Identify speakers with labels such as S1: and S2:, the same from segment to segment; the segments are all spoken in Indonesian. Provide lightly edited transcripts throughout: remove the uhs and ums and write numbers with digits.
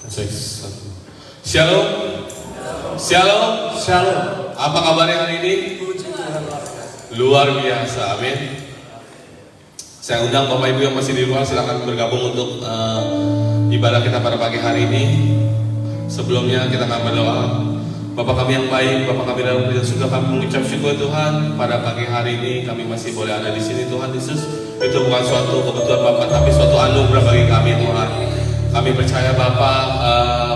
S1: Satu. Shalom. Shalom.
S2: Shalom.
S1: Apa kabarnya hari ini? Luar biasa, amin. Saya undang Bapak Ibu yang masih di luar, silakan bergabung untuk ibadah kita pada pagi hari ini. Sebelumnya kita akan berdoa. Bapak kami yang baik, Bapak kami dalam kerajaan surga, kami mengucap syukur Tuhan pada pagi hari ini kami masih boleh ada di sini Tuhan Yesus. Itu bukan suatu kebetulan Bapak, tapi suatu anugerah bagi kami Tuhan. Kami percaya Bapak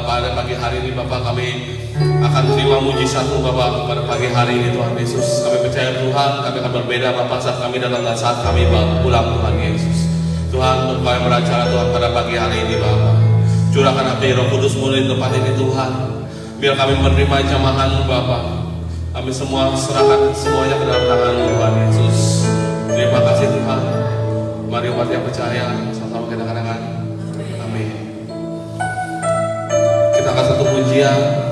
S1: pada pagi hari ini Bapak kami akan terima mujizat-Mu Bapak pada pagi hari ini Tuhan Yesus. Kami percaya Tuhan kami akan berbeda Bapak saat kami datang dan saat kami pulang Tuhan Yesus. Tuhan kami beracara Tuhan pada pagi hari ini Bapak. Curahkan api Roh Kudus mulai di tempat ini Tuhan. Biar kami menerima jamahan Bapak. Kami semua serahkan semuanya ke dalam tangan Tuhan Yesus. Terima kasih Tuhan. Mari umat yang percaya sama-sama kita katakan amin. Kita akan satu pujian.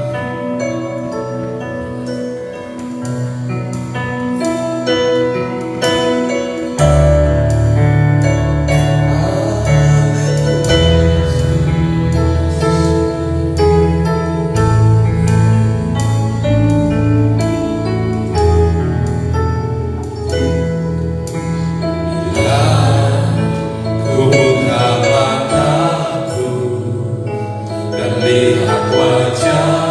S3: Lihat wajah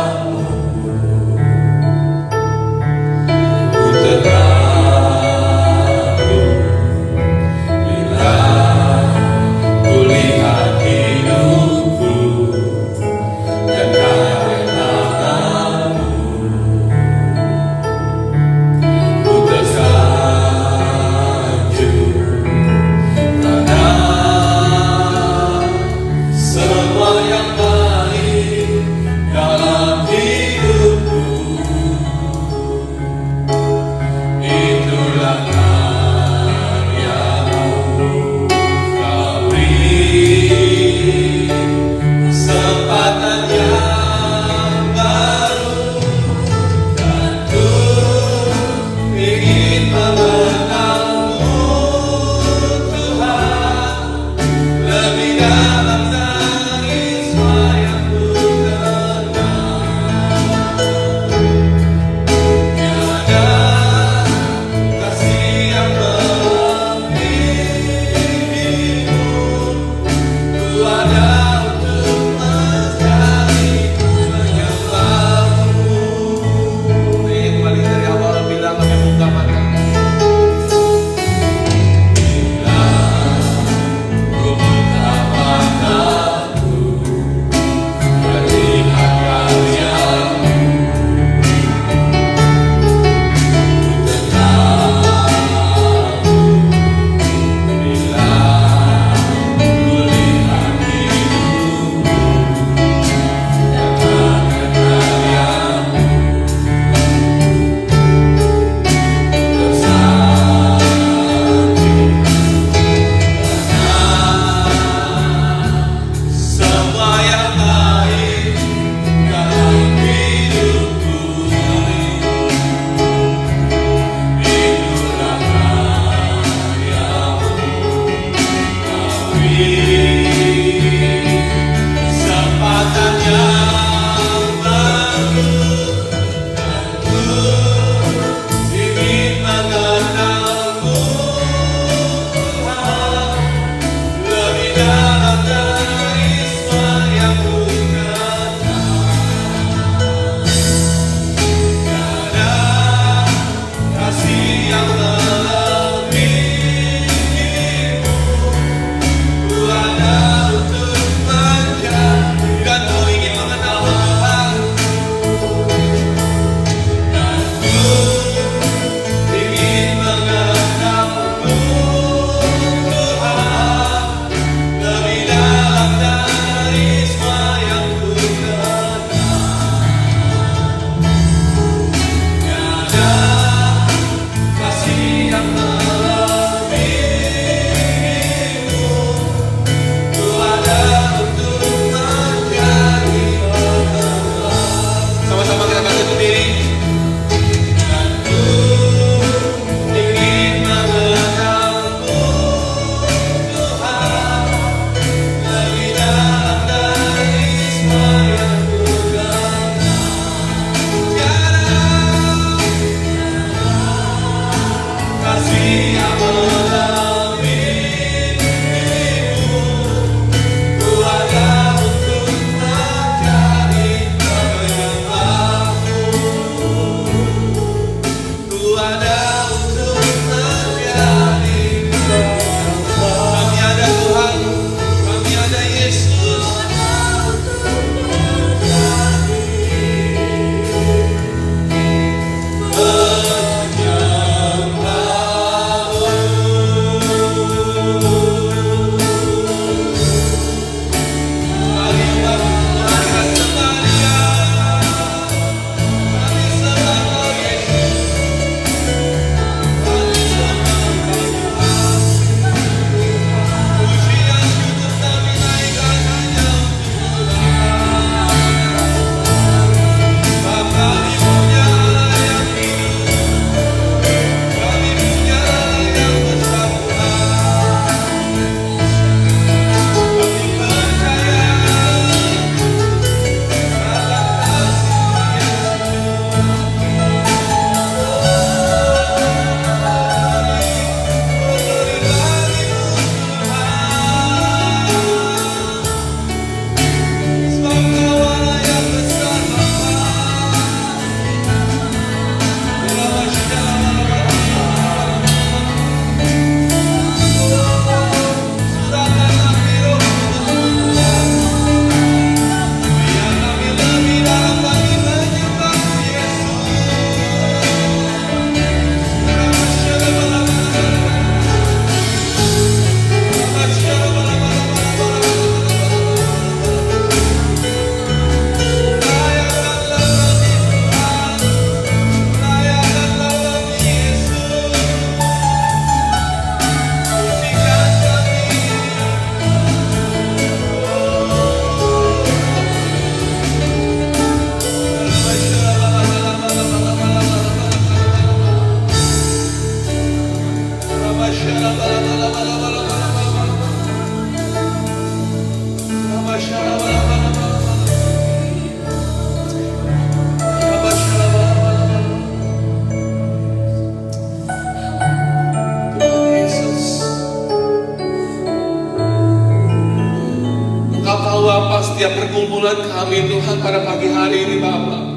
S1: Engkau tahu apa setiap pergumulan kami Tuhan pada pagi hari ini Bapa.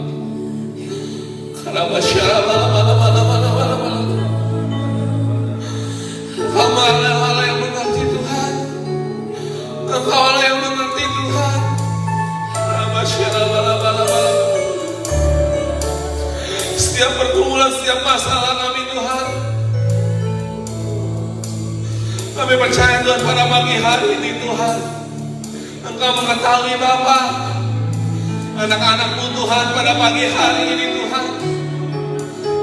S1: Karena Engkau Allah yang mengerti Tuhan. Engkau Allah yang mengerti Tuhan. Setiap pergumulan, setiap masalah kami Tuhan, kami percaya Tuhan pada pagi hari ini Tuhan, Engkau mengetahui Bapa anak-anakmu Tuhan pada pagi hari ini Tuhan,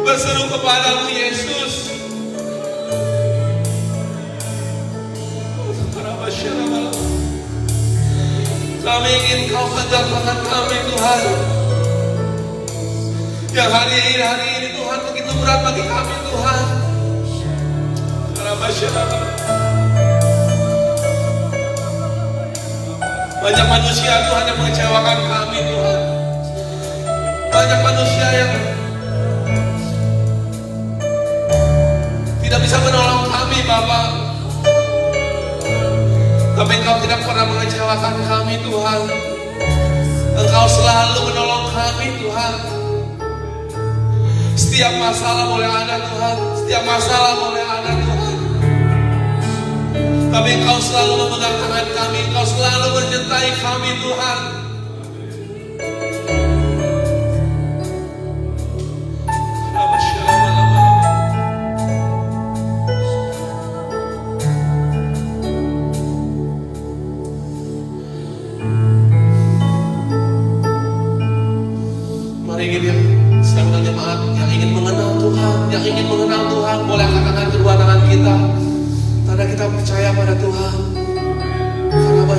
S1: berseru kepadamu Yesus. Kami ingin Kau pegang tangan kami Tuhan, yang hari ini Tuhan begitu berat bagi kami Tuhan. Banyak manusia Tuhan yang mengecewakan kami Tuhan. Banyak manusia yang tidak bisa menolong kami Bapak. Tapi Engkau tidak pernah mengecewakan kami Tuhan. Engkau selalu menolong kami Tuhan. Setiap masalah boleh ada Tuhan, setiap masalah boleh ada Tuhan, tapi Engkau selalu memegang tangan kami, Engkau selalu menyertai kami Tuhan. Mari kita sedang jemaat yang ingin mengenal Tuhan, yang ingin mengenal Tuhan, boleh angkat tangan kedua tangan kita, tanda kita percaya pada Tuhan. Karena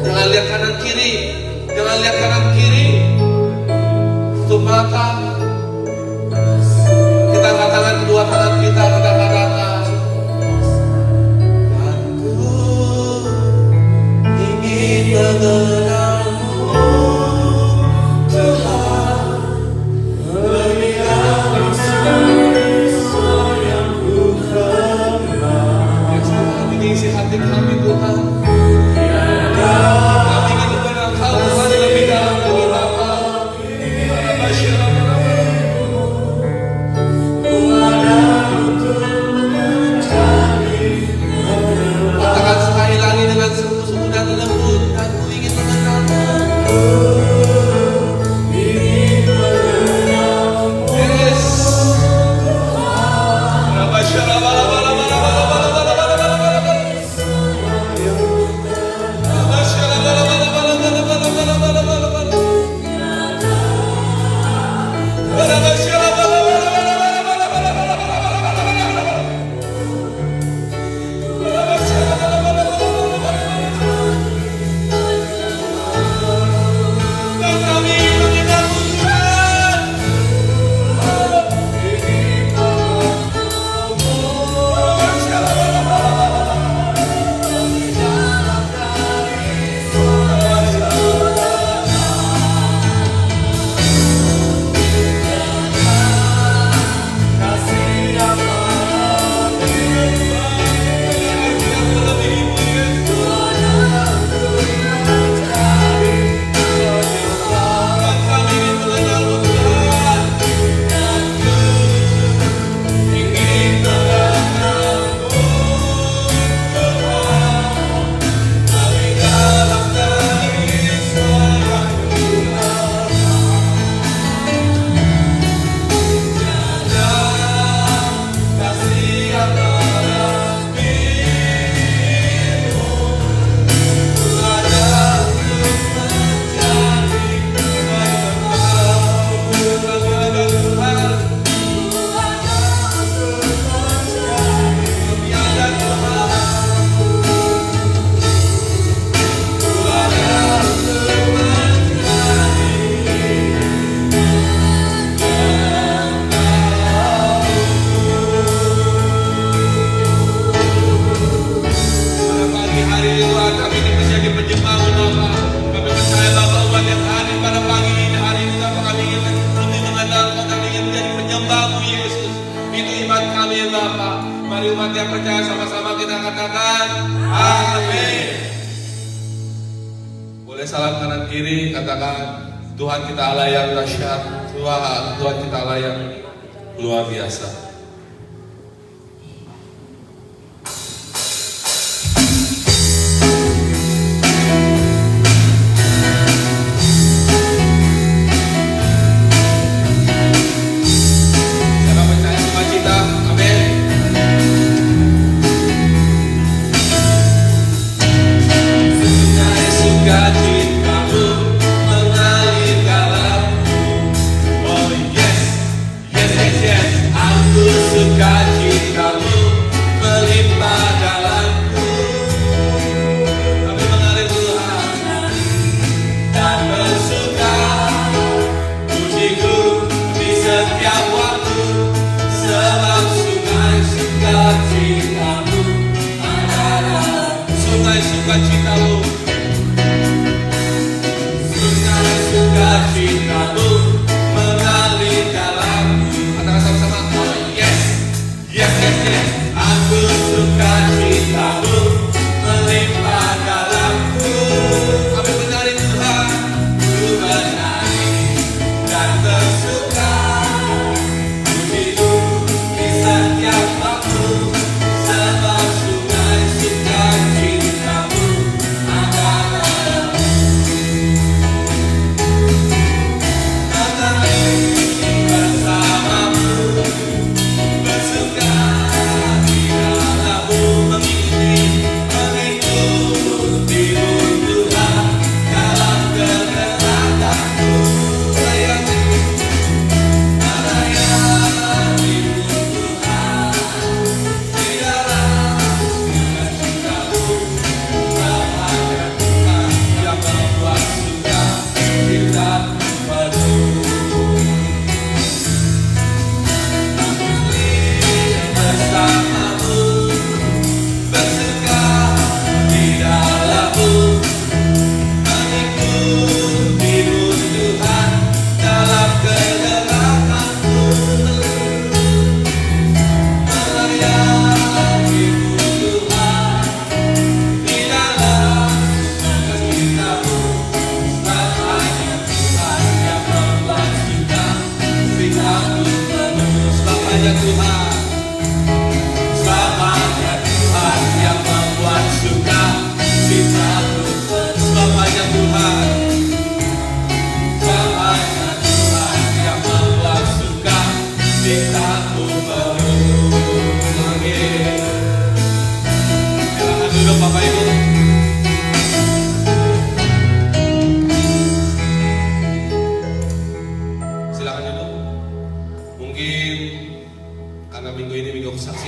S1: jangan lihat kanan kiri, jangan lihat kanan kiri, tutup mata. Kita angkat tangan kedua tangan kita katakan, aku ingin mengenalmu Tuhan. Isi hati kami Tuhan. Kami ingin mengenal Kau Tuhan lebih dalam lagi Bapa. Katakan sekali lagi dengan sungguh-sungguh dan lembut, aku ingin mengenalmu. Yes. Mari umat yang percaya sama-sama kita katakan amin. Boleh salam kanan kiri, katakan Tuhan kita Allah yang dahsyat, Tuhan kita Allah yang luar biasa.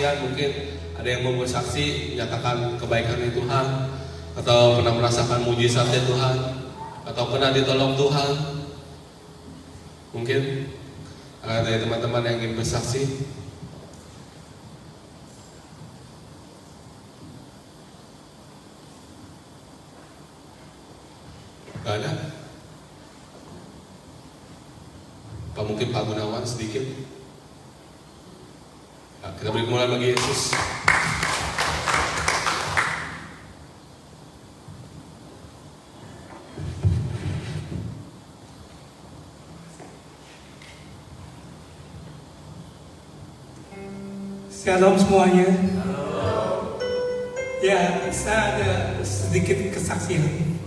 S2: Mungkin ada yang mau bersaksi menyatakan kebaikan Tuhan, atau pernah merasakan mujizatnya Tuhan, atau pernah ditolong Tuhan. Mungkin ada teman-teman yang ingin bersaksi. Gak ada? Apa mungkin Pak Gunawan sedikit? Nah, kita beri kemuliaan bagi Yesus.
S3: Shalom semuanya. Ya, saya ada sedikit kesaksian.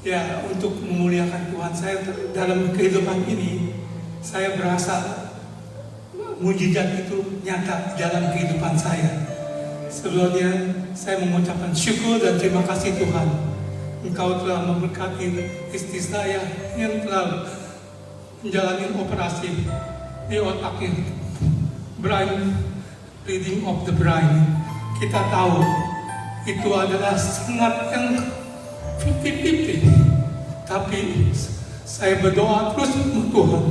S3: Ya, untuk memuliakan Tuhan saya dalam kehidupan ini, saya berasa mujizat itu nyata dalam kehidupan saya. Sebelumnya saya mengucapkan syukur dan terima kasih Tuhan. Engkau telah memberkati istri saya yang telah menjalani operasi di otaknya, brain, reading of the brain. Kita tahu itu adalah sangat yang 50-50. Tapi saya berdoa terus untuk Tuhan.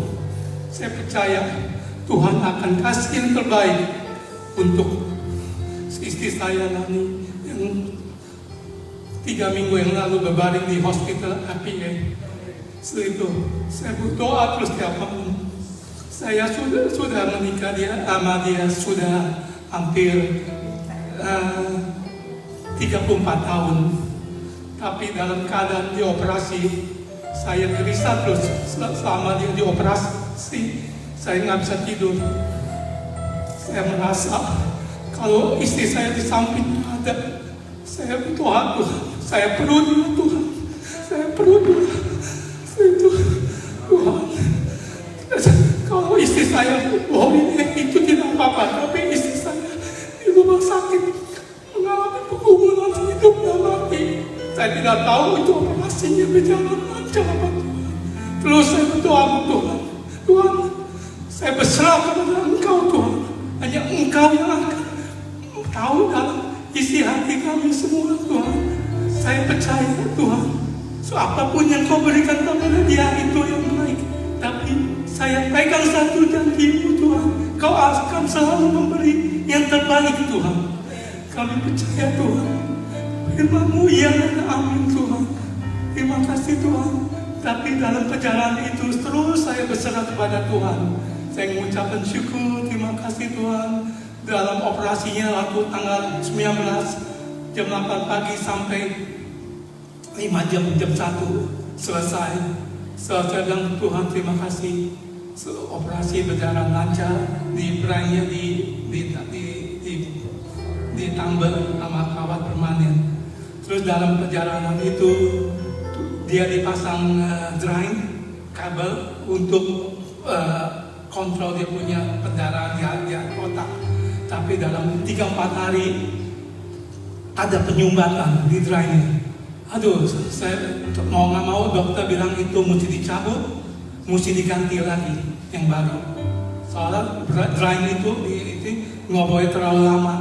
S3: Saya percaya Tuhan akan kasih yang terbaik untuk istri saya Nani yang 3 minggu yang lalu berbaring di hospital APA. Setelah itu saya berdoa terus tiap malam. Saya sudah menikah sama dia sudah hampir 34 tahun. tapi dalam keadaan dioperasi, saya gelisah terus selama dia dioperasi, saya nggak bisa tidur. Saya merasa kalau istri saya di samping ada, saya berdoa Tuhan, saya perlu dia Tuhan, saya perlu dia, Tuhan. Kalau istri saya itu tidak apa-apa, tapi istri saya di rumah sakit mengalami pergumulan hidup dan mati. Saya tidak tahu itu operasinya berjalan lancar apa Tuhan. Terus saya berdoa Tuhan, Tuhan, saya berserah kepada Engkau Tuhan. Hanya Engkau yang akan tahu dalam isi hati kami semua Tuhan. Saya percaya Tuhan, apapun yang Kau berikan kepada dia itu yang baik. Tapi saya pegang satu janji-Mu Tuhan, Kau akan selalu memberi yang terbaik Tuhan. Kami percaya Tuhan, firman-Mu ya dan amin Tuhan. Terima kasih Tuhan. Tapi dalam perjalanan itu terus saya berserah kepada Tuhan. Saya mengucapkan syukur, terima kasih Tuhan. Dalam operasinya waktu tanggal 19 jam 8 pagi sampai 5 jam 1 selesai. Saya bilang Tuhan terima kasih. Operasi berjalan lancar, diberangnya ditambah sama kawat permanen. Terus dalam perjalanan itu dia dipasang drain kabel untuk kontrol dia punya pendarahan di otak. Tapi dalam 3-4 hari ada penyumbatan di drainnya. Aduh, saya mau nggak mau dokter bilang itu mesti dicabut, mesti diganti lagi yang baru. Soalnya drain itu nggak boleh terlalu lama.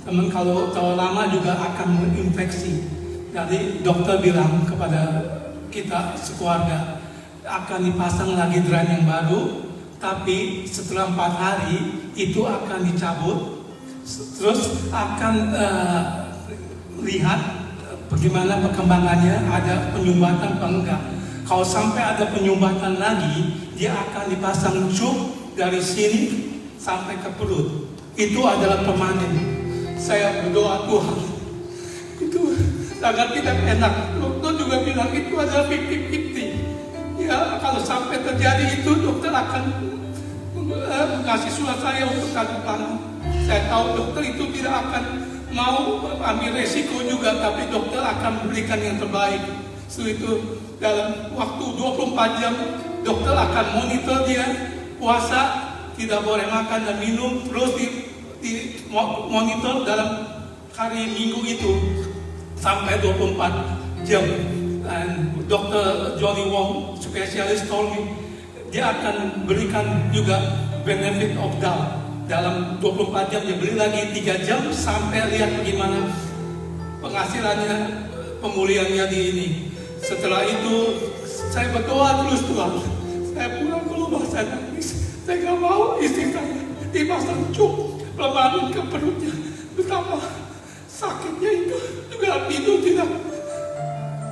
S3: Teman kalau terlalu lama juga akan menginfeksi. Jadi dokter bilang kepada kita sekeluarga akan dipasang lagi drain yang baru. Tapi setelah 4 hari itu akan dicabut, terus akan lihat bagaimana perkembangannya, ada penyumbatan atau enggak. Kalau sampai ada penyumbatan lagi, dia akan dipasang cup dari sini sampai ke perut. Itu adalah permanen. Saya berdoa Tuhan, itu sangat tidak enak. Dokter juga bilang itu adalah 50-50. Ya, kalau sampai terjadi itu, dokter akan kasih surat saya untuk tanda tangan. Saya tahu dokter itu tidak akan mau ambil resiko juga, tapi dokter akan memberikan yang terbaik. So itu dalam waktu 24 jam, dokter akan monitor dia, puasa, tidak boleh makan dan minum, terus di monitor dalam hari Minggu itu sampai 24 jam. Dan Dr. Johnny Wong, spesialis told me, dia akan berikan juga benefit of doubt. Dalam 24 jam dia beri lagi 3 jam sampai lihat bagaimana penghasilannya, pemulihannya di ini. Setelah itu saya berdoa terus Tuhan. Saya pulang ke rumah, saya nangis. Saya gak mau istri saya dipasang cup permanen ke perutnya. Betapa sakitnya itu, juga tidur tidak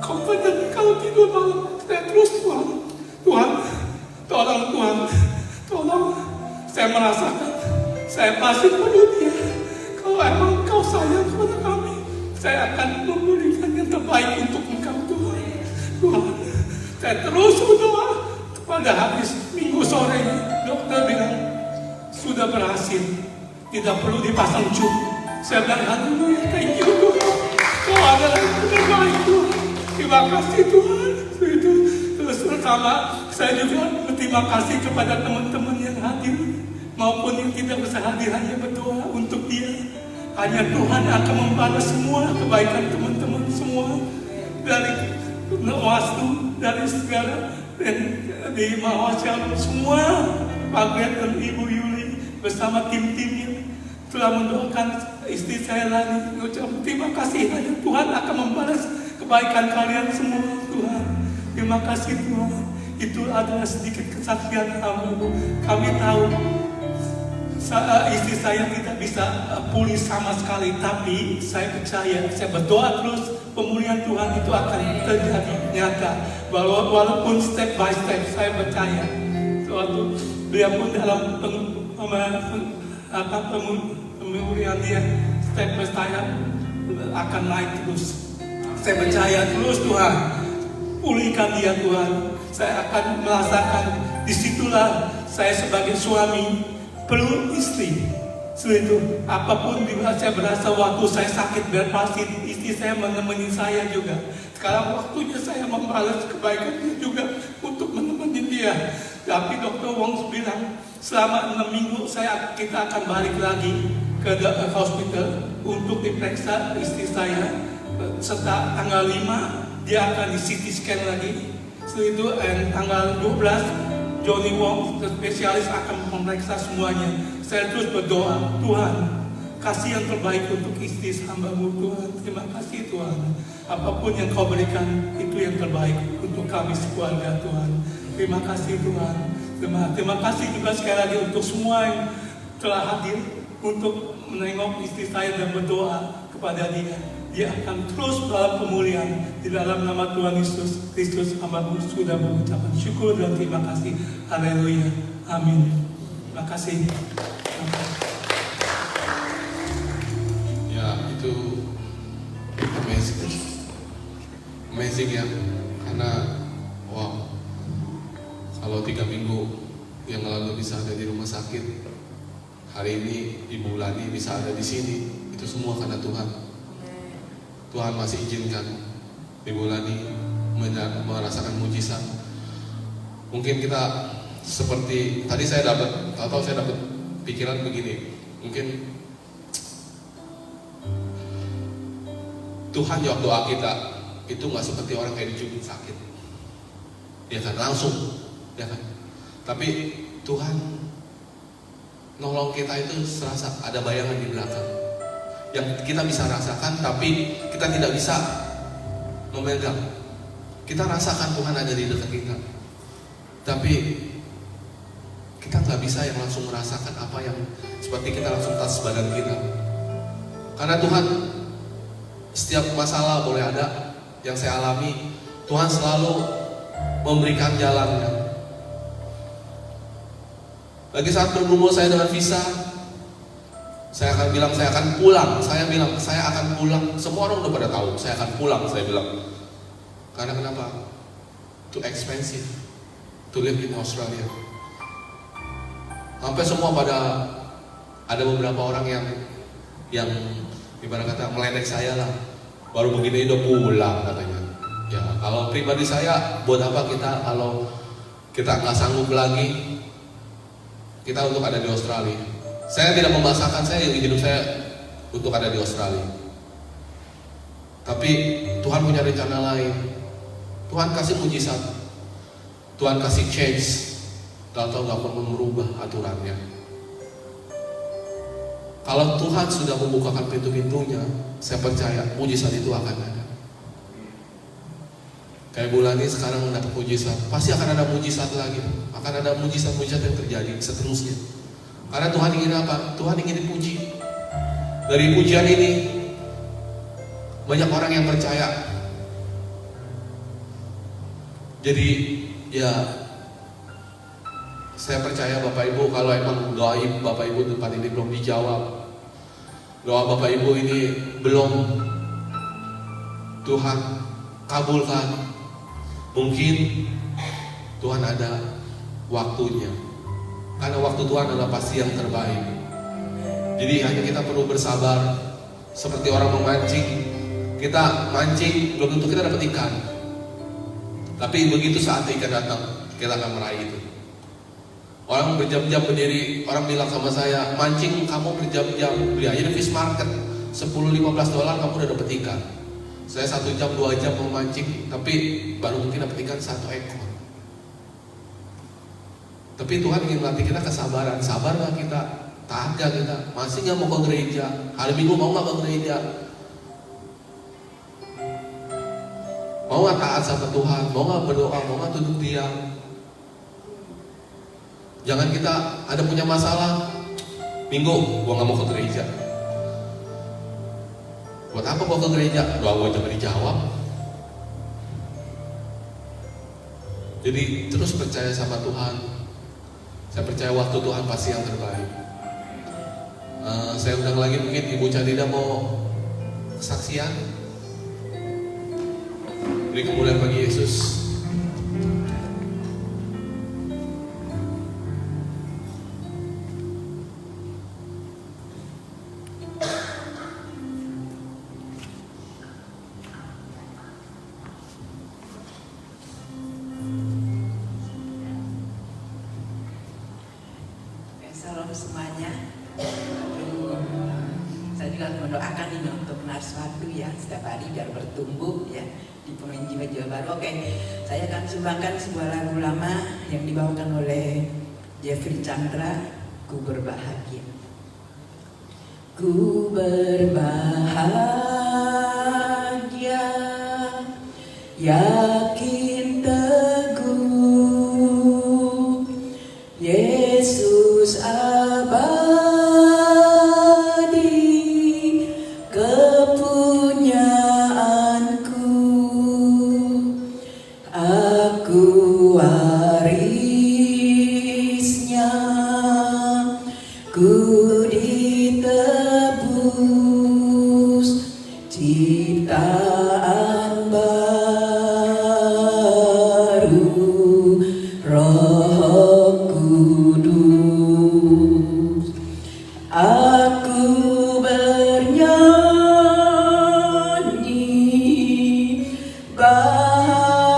S3: confident kalau tidur malam. Saya terus Tuhan, tolong Tuhan, tolong. Saya merasakan saya masih perlu dia. Kalau emang Kau sayang kepada kami, saya akan memberikan yang terbaik untuk Engkau Tuhan. Tuhan, saya terus berdoa. Pada habis Minggu sore, dokter bilang sudah berhasil, tidak perlu dipasang cup. Saya bilang haleluya, thank you Tuhan. Kau adalah yang terbaik Tuhan. Terima kasih Tuhan. Itu terus pertama saya juga berterima kasih kepada teman-teman yang hadir maupun yang tidak bisa hadir, hanya berdoa untuk dia. Hanya Tuhan akan membalas semua kebaikan teman-teman semua dari Wastu, dari segala dan di Mahasiswa semua, Pak Gret dan Ibu Yuli bersama tim-timnya telah mendoakan istri saya lagi. Ucap terima kasih, hanya Tuhan akan membalas kebaikan kalian semua Tuhan. Terima kasih Tuhan. Itu adalah sedikit kesaksian kami tahu istri saya tidak bisa pulih sama sekali, tapi saya percaya, saya berdoa terus pemulihan Tuhan itu akan terjadi nyata. Walaupun step by step, saya percaya suatu dia pun dalam pemulihan dia step by step akan naik terus. Saya percaya terus Tuhan, pulihkan dia Tuhan. Saya akan merasakan disitulah saya sebagai suami perlu istri. Setelah itu, apapun dimana saya berasa waktu saya sakit berpasti istri saya menemani saya juga. Sekarang waktunya saya membalas kebaikan dia juga untuk menemani dia. Tapi Dr. Wong bilang selama 6 minggu kita akan balik lagi ke hospital untuk diperiksa istri saya. Setelah tanggal 5 dia akan di CT scan lagi. Setelah itu tanggal 12 Johnny Wong spesialis akan memeriksa semuanya. Saya terus berdoa, Tuhan kasih yang terbaik untuk istri hamba-Mu Tuhan. Terima kasih Tuhan. Apapun yang Kau berikan itu yang terbaik untuk kami sekeluarga Tuhan. Terima kasih Tuhan. Terima kasih juga sekali lagi untuk semua yang telah hadir untuk menengok istri saya dan berdoa kepada dia. Dia akan terus dalam pemulihan. Di dalam nama Tuhan Yesus Kristus hamba-Mu sudah mengucapkan syukur dan terima kasih. Haleluya. Amin. Terima kasih.
S2: Ya, itu amazing ya, karena wow, kalau 3 minggu yang lalu bisa ada di rumah sakit, hari ini Ibu Lani bisa ada di sini, itu semua karena Tuhan. Tuhan masih izinkan Ibu Lani merasakan mujizat. Mungkin kita seperti tadi saya dapat pikiran begini, mungkin Tuhan jawab doa kita itu nggak seperti orang kayak dicubit sakit, ya kan, langsung, ya kan. Tapi Tuhan nolong kita itu serasa ada bayangan di belakang yang kita bisa rasakan, tapi kita tidak bisa memegang. Kita rasakan Tuhan ada di dekat kita, tapi kita nggak bisa yang langsung merasakan apa yang seperti kita langsung tas badan kita. Karena Tuhan setiap masalah boleh ada yang saya alami, Tuhan selalu memberikan jalannya. Lagi saat bergumul saya dengan visa, saya akan bilang saya akan pulang. Saya bilang saya akan pulang. Semua orang udah pada tahu saya akan pulang. Saya bilang karena kenapa? Too expensive to live in Australia. Sampai semua ada beberapa orang yang ibarat kata meledek saya lah. Baru begini udah pulang katanya. Ya kalau pribadi saya, buat apa kita kalau kita nggak sanggup lagi kita untuk ada di Australia. Saya tidak memaksakan saya hidup saya untuk ada di Australia. Tapi Tuhan punya rencana lain. Tuhan kasih mujizat. Tuhan kasih change. Tahu-tahu nggak perlu merubah aturannya. Kalau Tuhan sudah membukakan pintu-pintunya, saya percaya mujizat itu akan ada. Kayak bulan ini sekarang mendapat mujizat, pasti akan ada mujizat lagi. Akan ada mujizat-mujizat yang terjadi seterusnya. Karena Tuhan ingin apa? Tuhan ingin dipuji. Dari pujian ini banyak orang yang percaya. Jadi ya saya percaya Bapak Ibu, kalau emang doa Bapak Ibu tempat ini belum dijawab, doa Bapak Ibu ini belum Tuhan kabulkan, mungkin Tuhan ada waktunya. Karena waktu Tuhan adalah pasti yang terbaik. Jadi hanya kita perlu bersabar. Seperti orang memancing, kita mancing belum tentu kita dapat ikan. Tapi begitu saat ikan datang, kita akan meraih itu. Orang berjam-jam berdiri, orang bilang sama saya, mancing kamu berjam-jam, beli aja di fish market, $10-15 kamu udah dapat ikan. Saya 1 jam 2 jam memancing, tapi baru mungkin dapat ikan 1 ekor. Tapi Tuhan ingin melatih kita kesabaran. Sabar gak kita? Taat gak kita? Masih gak mau ke gereja? Hari Minggu mau gak ke gereja? Mau gak taat sama Tuhan? Mau gak berdoa? Mau gak duduk diam? Jangan kita ada punya masalah, Minggu gua gak mau ke gereja. Buat apa gua ke gereja? Doa gua jangan dijawab. Jadi terus percaya sama Tuhan. Saya percaya waktu Tuhan pasti yang terbaik. Saya undang lagi mungkin Ibu Cadida mau kesaksian. Beri kemuliaan bagi Yesus.
S4: Salam semuanya. Saya juga mendoakan ini untuk Narswatu ya, setiap hari biar bertumbuh ya di pemain jiwa-jiwa baru. Oke, saya akan sumbangkan sebuah lagu lama yang dibawakan oleh Jeffrey Chandra, Ku Berbahagia. Ku berbahagia, yakin teguh, Yesus abadi, kepunyaanku, aku warisnya, ku ditebus, ciptaan baru, Roh Kudus. Aku bernyanyi bahagia,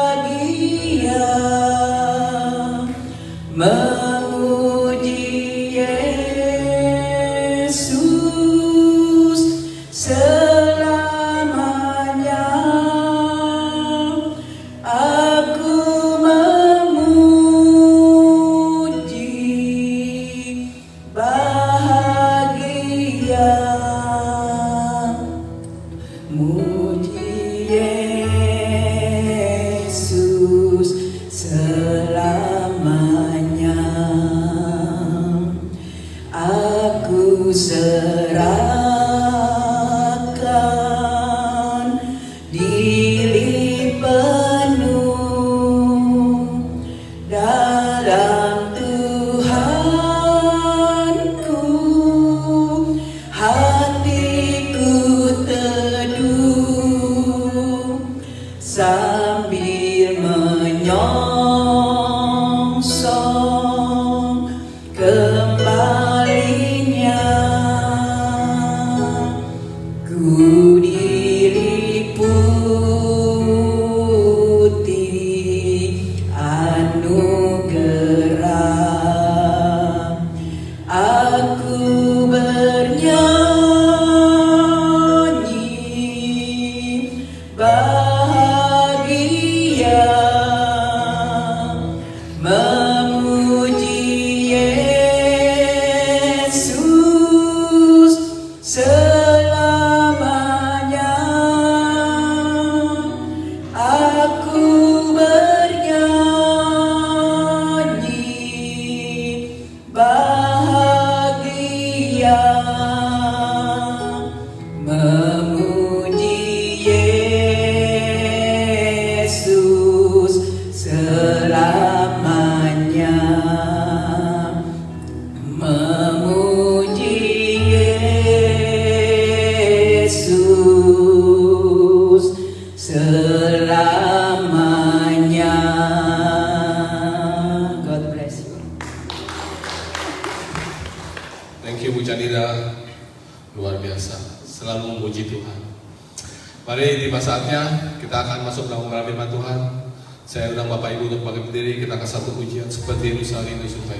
S4: memuji Yesus selamanya. Aku memuji bahagia, muji Yesus selamanya. Aku serahkan diri penuh dalam Tuhanku, hatiku teduh sambil menyongsong kembalinya. Ku diliputi anugerah, aku bernyanyi bahagia, memuji Yesus selamanya. Aku bernyanyi bahagia, memuji Yesus selamanya, memuji Yesus selamanya. God bless you.
S2: Thank you Bu Canida, luar biasa, selalu memuji Tuhan. Mari tiba saatnya kita akan masuk dalam pembelaan firman Tuhan. Saya undang Bapak Ibu untuk bangkit berdiri, kita akan satu pujian seperti Yerusalem disukai.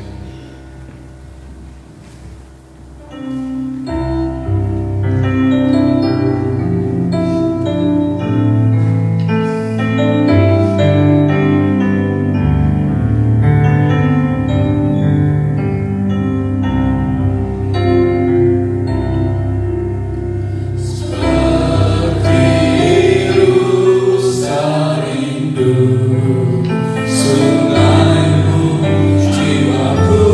S1: Sungaimu jiwaku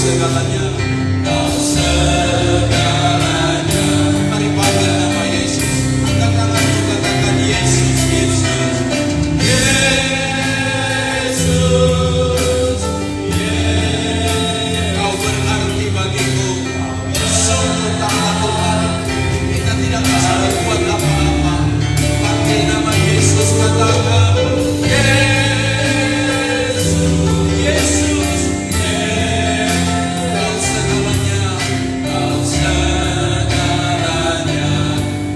S2: segalanya, Kau segalanya. Mari panggil nama Yesus. Angkat tanganmu, katakan Yesus, Yesus, Yesus, Yesus. Kau berarti bagiku. Sungguh tanpa Tuhan kita tidak bisa berbuat apa-apa. Panggil nama Yesus, katakan Yesus, Yesus, Kau segalanya, Kau segalanya.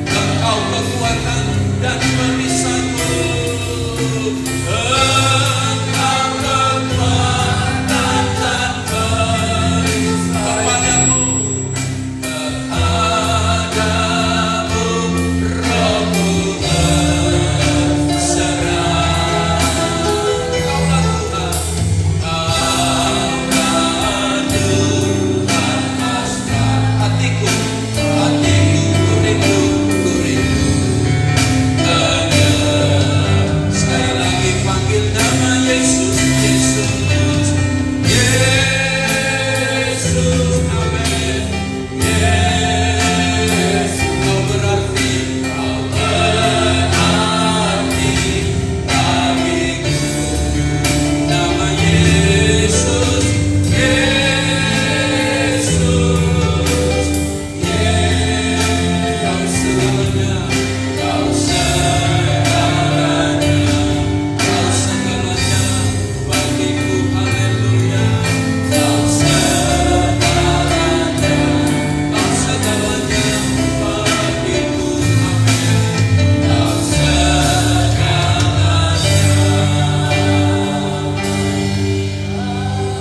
S2: Engkau kekuatan dan perisaiku. Engkau kekuatan dan perisai. Kepadamu, kepadamu rohku berserah. Kaulah Tuhan, Kaulah Tuhan hasrat hatiku, hatiku rindu, ku rindu. Sekali lagi panggil nama Yesus, Yesus, Yesus, amin. Yesus, Kau berarti, Kau berarti bagiku. Nama Yesus, Yesus, Kau segalanya, Kau segalanya, Kau segalanya bagiku, haleluya. Kau segalanya, Kau segalanya bagiku, amin. Kau segalanya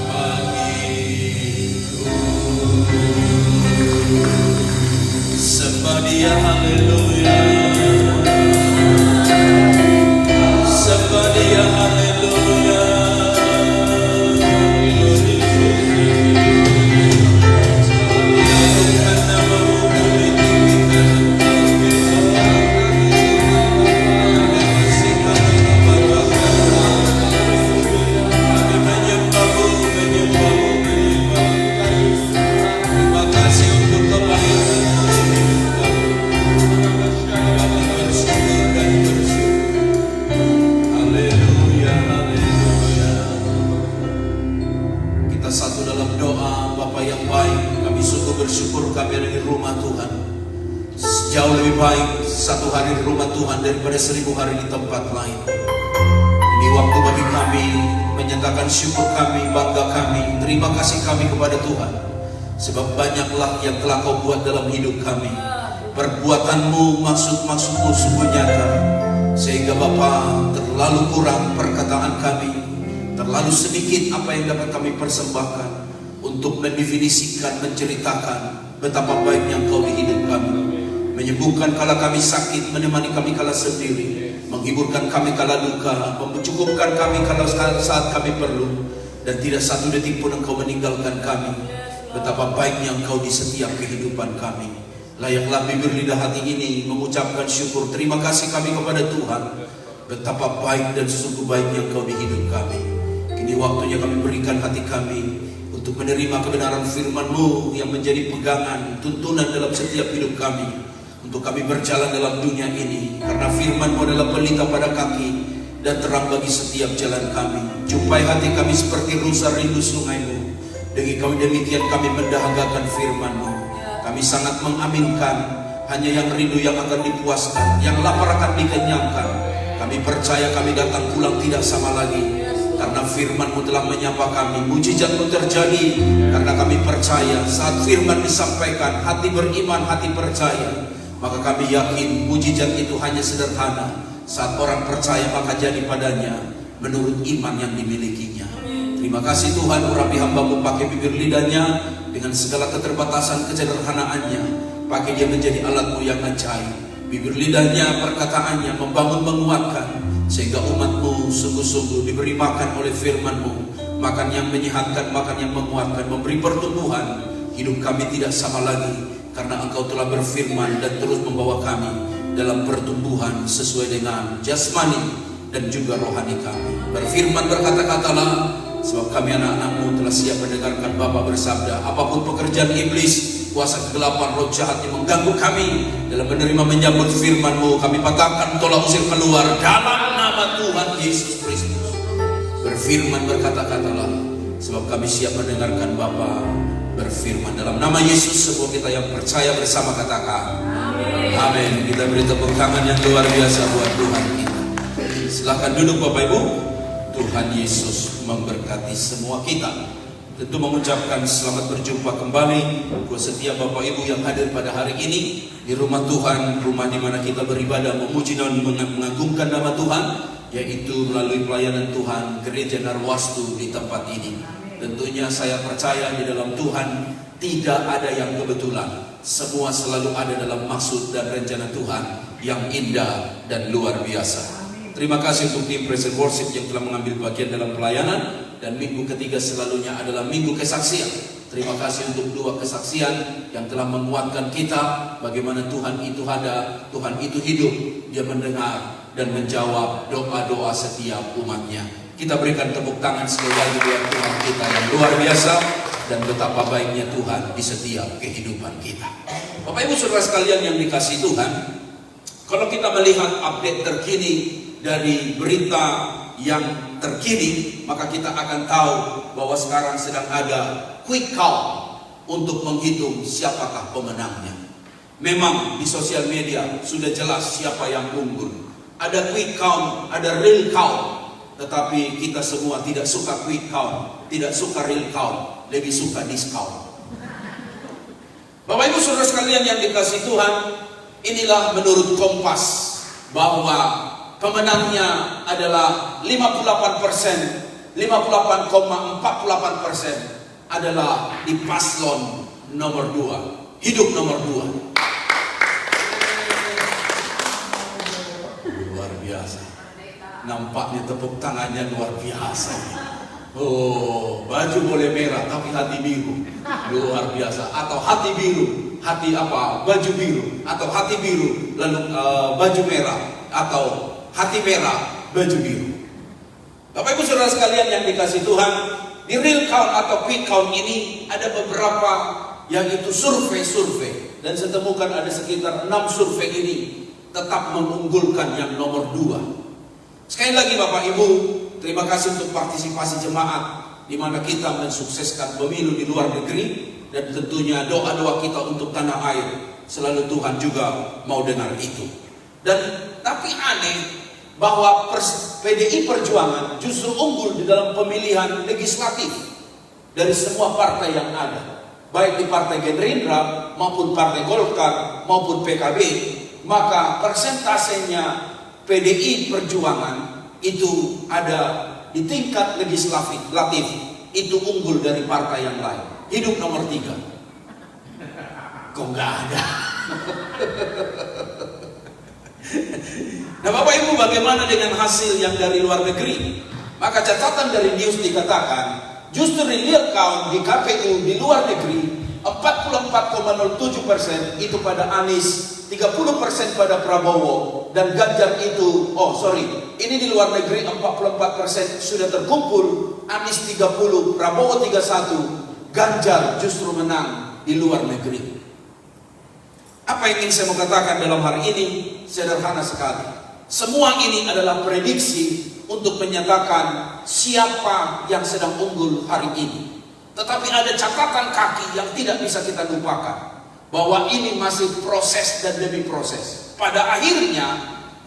S2: bagiku. Sembah Dia, haleluya. Sembah Dia, haleluya. Agungkan nama-Mu, kami tinggikan. Kami menyembah-Mu, menyembah-Mu, menyembah-Mu. Terima kasih untuk kebaikan-Mu. Kami bersyukur dan bersyukur. Haleluya, haleluya. Kita satu dalam doa. Bapa yang baik, kami sungguh bersyukur kami ada di rumah Tuhan. Jauh lebih baik satu hari di rumah Tuhan daripada 1000 hari di tempat lain. Ini waktu bagi kami menyatakan syukur kami, bangga kami, terima kasih kami kepada Tuhan. Sebab banyaklah yang telah Kau buat dalam hidup kami. Perbuatan-Mu, maksud-maksud-Mu sungguh nyata. Sehingga Bapa, terlalu kurang perkataan kami, terlalu sedikit apa yang dapat kami persembahkan untuk mendefinisikan, menceritakan betapa baiknya Engkau di hidup kami. Menyembuhkan kala kami sakit, menemani kami kala sendiri, menghiburkan kami kala duka, mencukupkan kami kala saat kami perlu, dan tidak satu detik pun Engkau meninggalkan kami. Betapa baiknya Engkau di setiap kehidupan kami. Layaklah bibir lidah hati ini mengucapkan syukur, terima kasih kami kepada Tuhan. Betapa baik dan sungguh baiknya Engkau di hidup kami. Kini waktunya kami berikan hati kami untuk menerima kebenaran firman-Mu yang menjadi pegangan, tuntunan dalam setiap hidup kami. Untuk kami berjalan dalam dunia ini, karena firman-Mu adalah pelita pada kaki dan terang bagi setiap jalan kami. Jumpai hati kami seperti rusa rindu sungai-Mu. Demikian kami mendahagakan firman-Mu. Kami sangat mengaminkan hanya yang rindu yang akan dipuaskan, yang lapar akan dikenyangkan. Kami percaya kami datang pulang tidak sama lagi, karena firman-Mu telah menyapa kami. Mujizat-Mu terjadi karena kami percaya. Saat firman disampaikan, hati beriman, hati percaya. Maka kami yakin mujizat itu hanya sederhana. Saat orang percaya maka jadi padanya menurut iman yang dimilikinya. Terima kasih Tuhan, urapi hamba-Mu pakai bibir lidahnya dengan segala keterbatasan kesederhanaannya. Pakai dia menjadi alat-Mu yang ajaib. Bibir lidahnya, perkataannya membangun, menguatkan, sehingga umat-Mu sungguh-sungguh diberi makan oleh firman-Mu. Makan yang menyehatkan, makan yang menguatkan, memberi pertumbuhan. Hidup kami tidak sama lagi, karena Engkau telah berfirman dan terus membawa kami dalam pertumbuhan sesuai dengan jasmani dan juga rohani kami. Berfirman, berkata-katalah,
S5: Sebab kami anak-anakmu telah siap mendengarkan Bapa bersabda, apapun pekerjaan iblis, kuasa kegelapan, roh jahat yang mengganggu kami dalam menerima menyambut firman-Mu, kami patahkan, tolak usir keluar dalam nama Tuhan Yesus Kristus. Berfirman, berkata-katalah, sebab kami siap mendengarkan Bapa berfirman. Dalam nama Yesus, semua kita yang percaya bersama katakan amin. Kita beri tepuk tangan yang luar biasa buat Tuhan kita. Silahkan duduk Bapak Ibu. Tuhan Yesus memberkati semua kita. Tentu mengucapkan selamat berjumpa kembali buat setiap Bapak Ibu yang hadir pada hari ini di rumah Tuhan, rumah di mana kita beribadah, memuji dan mengagungkan nama Tuhan, yaitu melalui pelayanan Tuhan Gereja Narwastu di tempat ini. Tentunya saya percaya di dalam Tuhan tidak ada yang kebetulan. Semua selalu ada dalam maksud dan rencana Tuhan yang indah dan luar biasa. Terima kasih untuk tim Praise and Worship yang telah mengambil bagian dalam pelayanan. Dan minggu ketiga selalunya adalah minggu kesaksian. Terima kasih untuk 2 kesaksian yang telah menguatkan kita bagaimana Tuhan itu ada, Tuhan itu hidup. Dia mendengar dan menjawab doa-doa setiap umatnya. Kita berikan tepuk tangan sekali lagi buat Tuhan kita yang luar biasa, dan betapa baiknya Tuhan di setiap kehidupan kita. Bapak Ibu Saudara sekalian yang dikasihi Tuhan, kalau kita melihat update terkini dari berita yang terkini, maka kita akan tahu bahwa sekarang sedang ada quick count untuk menghitung siapakah pemenangnya. Memang di sosial media sudah jelas siapa yang unggul. Ada quick count, ada real count. Tetapi kita semua tidak suka quick count, tidak suka real count, lebih suka discount. Bapak Ibu Saudara sekalian yang dikasihi Tuhan, inilah menurut Kompas bahwa pemenangnya adalah 58%, 58,48% adalah di paslon nomor 2, hidup nomor 2. Luar biasa. Nampaknya tepuk tangannya luar biasa. Oh, baju boleh merah tapi hati biru. Luar biasa. Atau hati biru, hati apa? Baju biru. Atau hati biru lalu baju merah. Atau hati merah, baju biru. Bapak Ibu Saudara sekalian yang dikasihi Tuhan, di real count atau quick count ini ada beberapa yang itu survei, dan saya temukan ada sekitar 6 survei ini tetap mengunggulkan yang nomor 2. Sekali lagi Bapak Ibu, terima kasih untuk partisipasi jemaat di mana kita mensukseskan pemilu di luar negeri, dan tentunya doa-doa kita untuk tanah air selalu Tuhan juga mau dengar itu. Dan tapi aneh bahwa PDI Perjuangan justru unggul di dalam pemilihan legislatif dari semua partai yang ada, baik di Partai Gerindra maupun Partai Golkar maupun PKB. Maka persentasenya PDI Perjuangan itu ada di tingkat legislatif itu unggul dari partai yang lain. Hidup nomor 3. Kok nggak ada? Nah Bapak Ibu, bagaimana dengan hasil yang dari luar negeri? Maka catatan dari News dikatakan justru real count di KPU di luar negeri 44,07% itu pada Anies, 30% pada Prabowo, dan Ganjar itu, ini di luar negeri 44% sudah terkumpul, Anies 30, Prabowo 31, Ganjar justru menang di luar negeri. Apa yang ingin saya mau katakan dalam hari ini? Sederhana sekali. Semua ini adalah prediksi untuk menyatakan siapa yang sedang unggul hari ini. Tetapi ada catatan kaki yang tidak bisa kita lupakan, bahwa ini masih proses dan demi proses. Pada akhirnya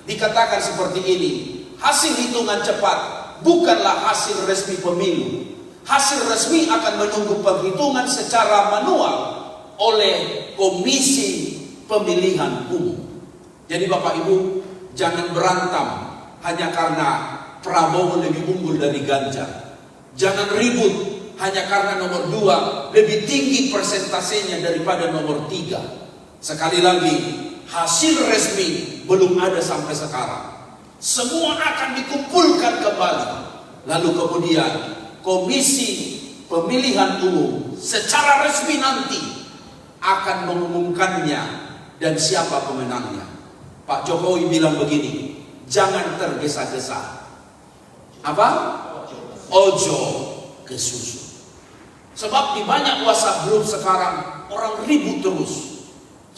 S5: dikatakan seperti ini, hasil hitungan cepat bukanlah hasil resmi pemilu. Hasil resmi akan menunggu perhitungan secara manual oleh Komisi Pemilihan Umum. Jadi Bapak Ibu, jangan berantem hanya karena Prabowo lebih unggul dari Ganjar. Jangan ribut hanya karena nomor 2 lebih tinggi persentasenya daripada nomor 3. Sekali lagi, hasil resmi belum ada sampai sekarang. Semua akan dikumpulkan kembali. Lalu kemudian Komisi Pemilihan Umum secara resmi nanti akan mengumumkannya dan siapa pemenangnya. Pak Jokowi bilang begini, jangan tergesa-gesa. Apa? Ojo ke susu. Sebab di banyak WhatsApp grup sekarang orang ribut terus.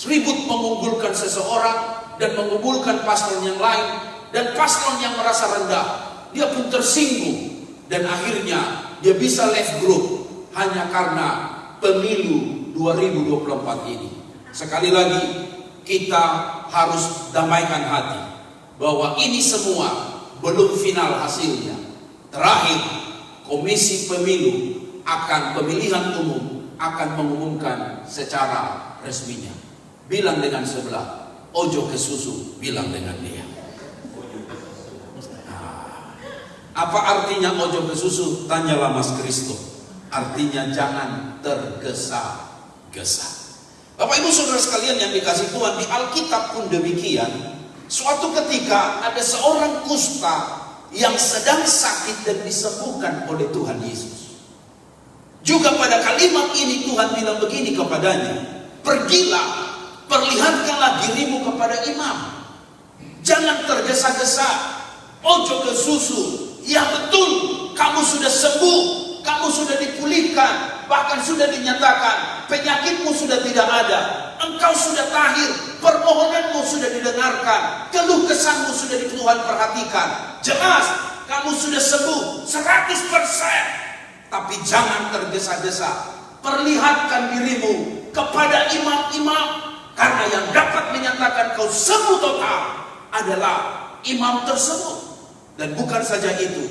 S5: Ribut mengunggulkan seseorang dan mengunggulkan paslon yang lain, dan paslon yang merasa rendah dia pun tersinggung, dan akhirnya dia bisa left group hanya karena pemilu 2024 ini. Sekali lagi kita harus damaikan hati bahwa ini semua belum final hasilnya. Terakhir, Komisi Pemilu akan pemilihan umum akan mengumumkan secara resminya. Bilang dengan sebelah, ojo ke susu, bilang dengan dia. Apa artinya ojo ke susu? Tanyalah Mas Kristo. Artinya jangan tergesa-gesa. Bapak Ibu Saudara sekalian yang dikasih Tuhan, di Alkitab pun demikian. Suatu ketika ada seorang kusta yang sedang sakit dan disembuhkan oleh Tuhan Yesus. Juga pada kalimat ini Tuhan bilang begini kepadanya, pergilah, perlihatkanlah dirimu kepada imam. Jangan tergesa-gesa, ojo ke susu. Ya betul, kamu sudah sembuh, kamu sudah dipulihkan, bahkan sudah dinyatakan penyakitmu sudah tidak ada, engkau sudah tahir, permohonanmu sudah didengarkan, keluh kesahmu sudah Tuhan perhatikan. Jelas, kamu sudah sembuh 100%. Tapi jangan tergesa-gesa, perlihatkan dirimu kepada imam-imam, karena yang dapat menyatakan kau sembuh total adalah imam tersebut. Dan bukan saja itu,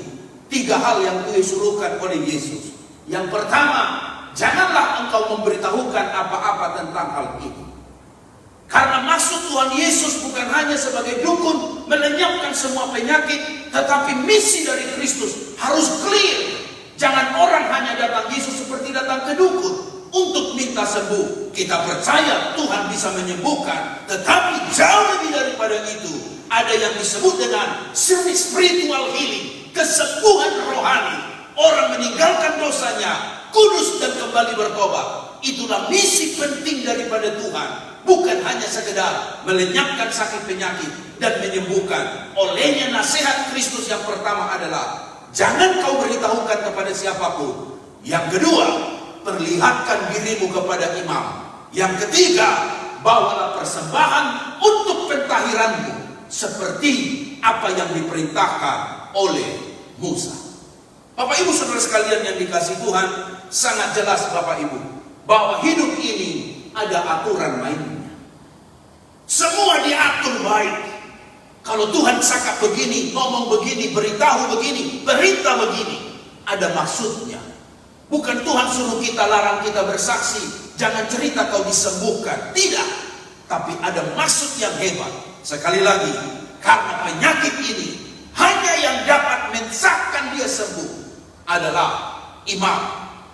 S5: 3 hal yang disuruhkan oleh Yesus. Yang pertama, janganlah engkau memberitahukan apa-apa tentang hal itu. Karena maksud Tuhan Yesus bukan hanya sebagai dukun melenyapkan semua penyakit, tetapi misi dari Kristus harus clear. Jangan orang hanya datang Yesus seperti datang ke dukun untuk minta sembuh. Kita percaya Tuhan bisa menyembuhkan, tetapi jauh lebih daripada itu, ada yang disebut dengan spiritual healing, kesembuhan rohani. Orang meninggalkan dosanya, kudus dan kembali bertobat. Itulah misi penting daripada Tuhan, bukan hanya sekedar melenyapkan sakit penyakit dan menyembuhkan. Olehnya nasihat Kristus yang pertama adalah jangan kau beritahukan kepada siapapun. Yang kedua, perlihatkan dirimu kepada imam. Yang ketiga, bawalah persembahan untuk pentahiranmu seperti apa yang diperintahkan oleh Musa. Bapak Ibu Saudara sekalian yang dikasih Tuhan, sangat jelas Bapak Ibu bahwa hidup ini ada aturan mainnya. Semua diatur baik. Kalau Tuhan cakap begini, ngomong begini, beritahu begini, berita begini, ada maksudnya. Bukan Tuhan suruh kita, larang kita bersaksi, jangan cerita kau disembuhkan. Tidak. Tapi ada maksud yang hebat. Sekali lagi, karena penyakit ini hanya yang dapat mensahkan dia sembuh adalah imam.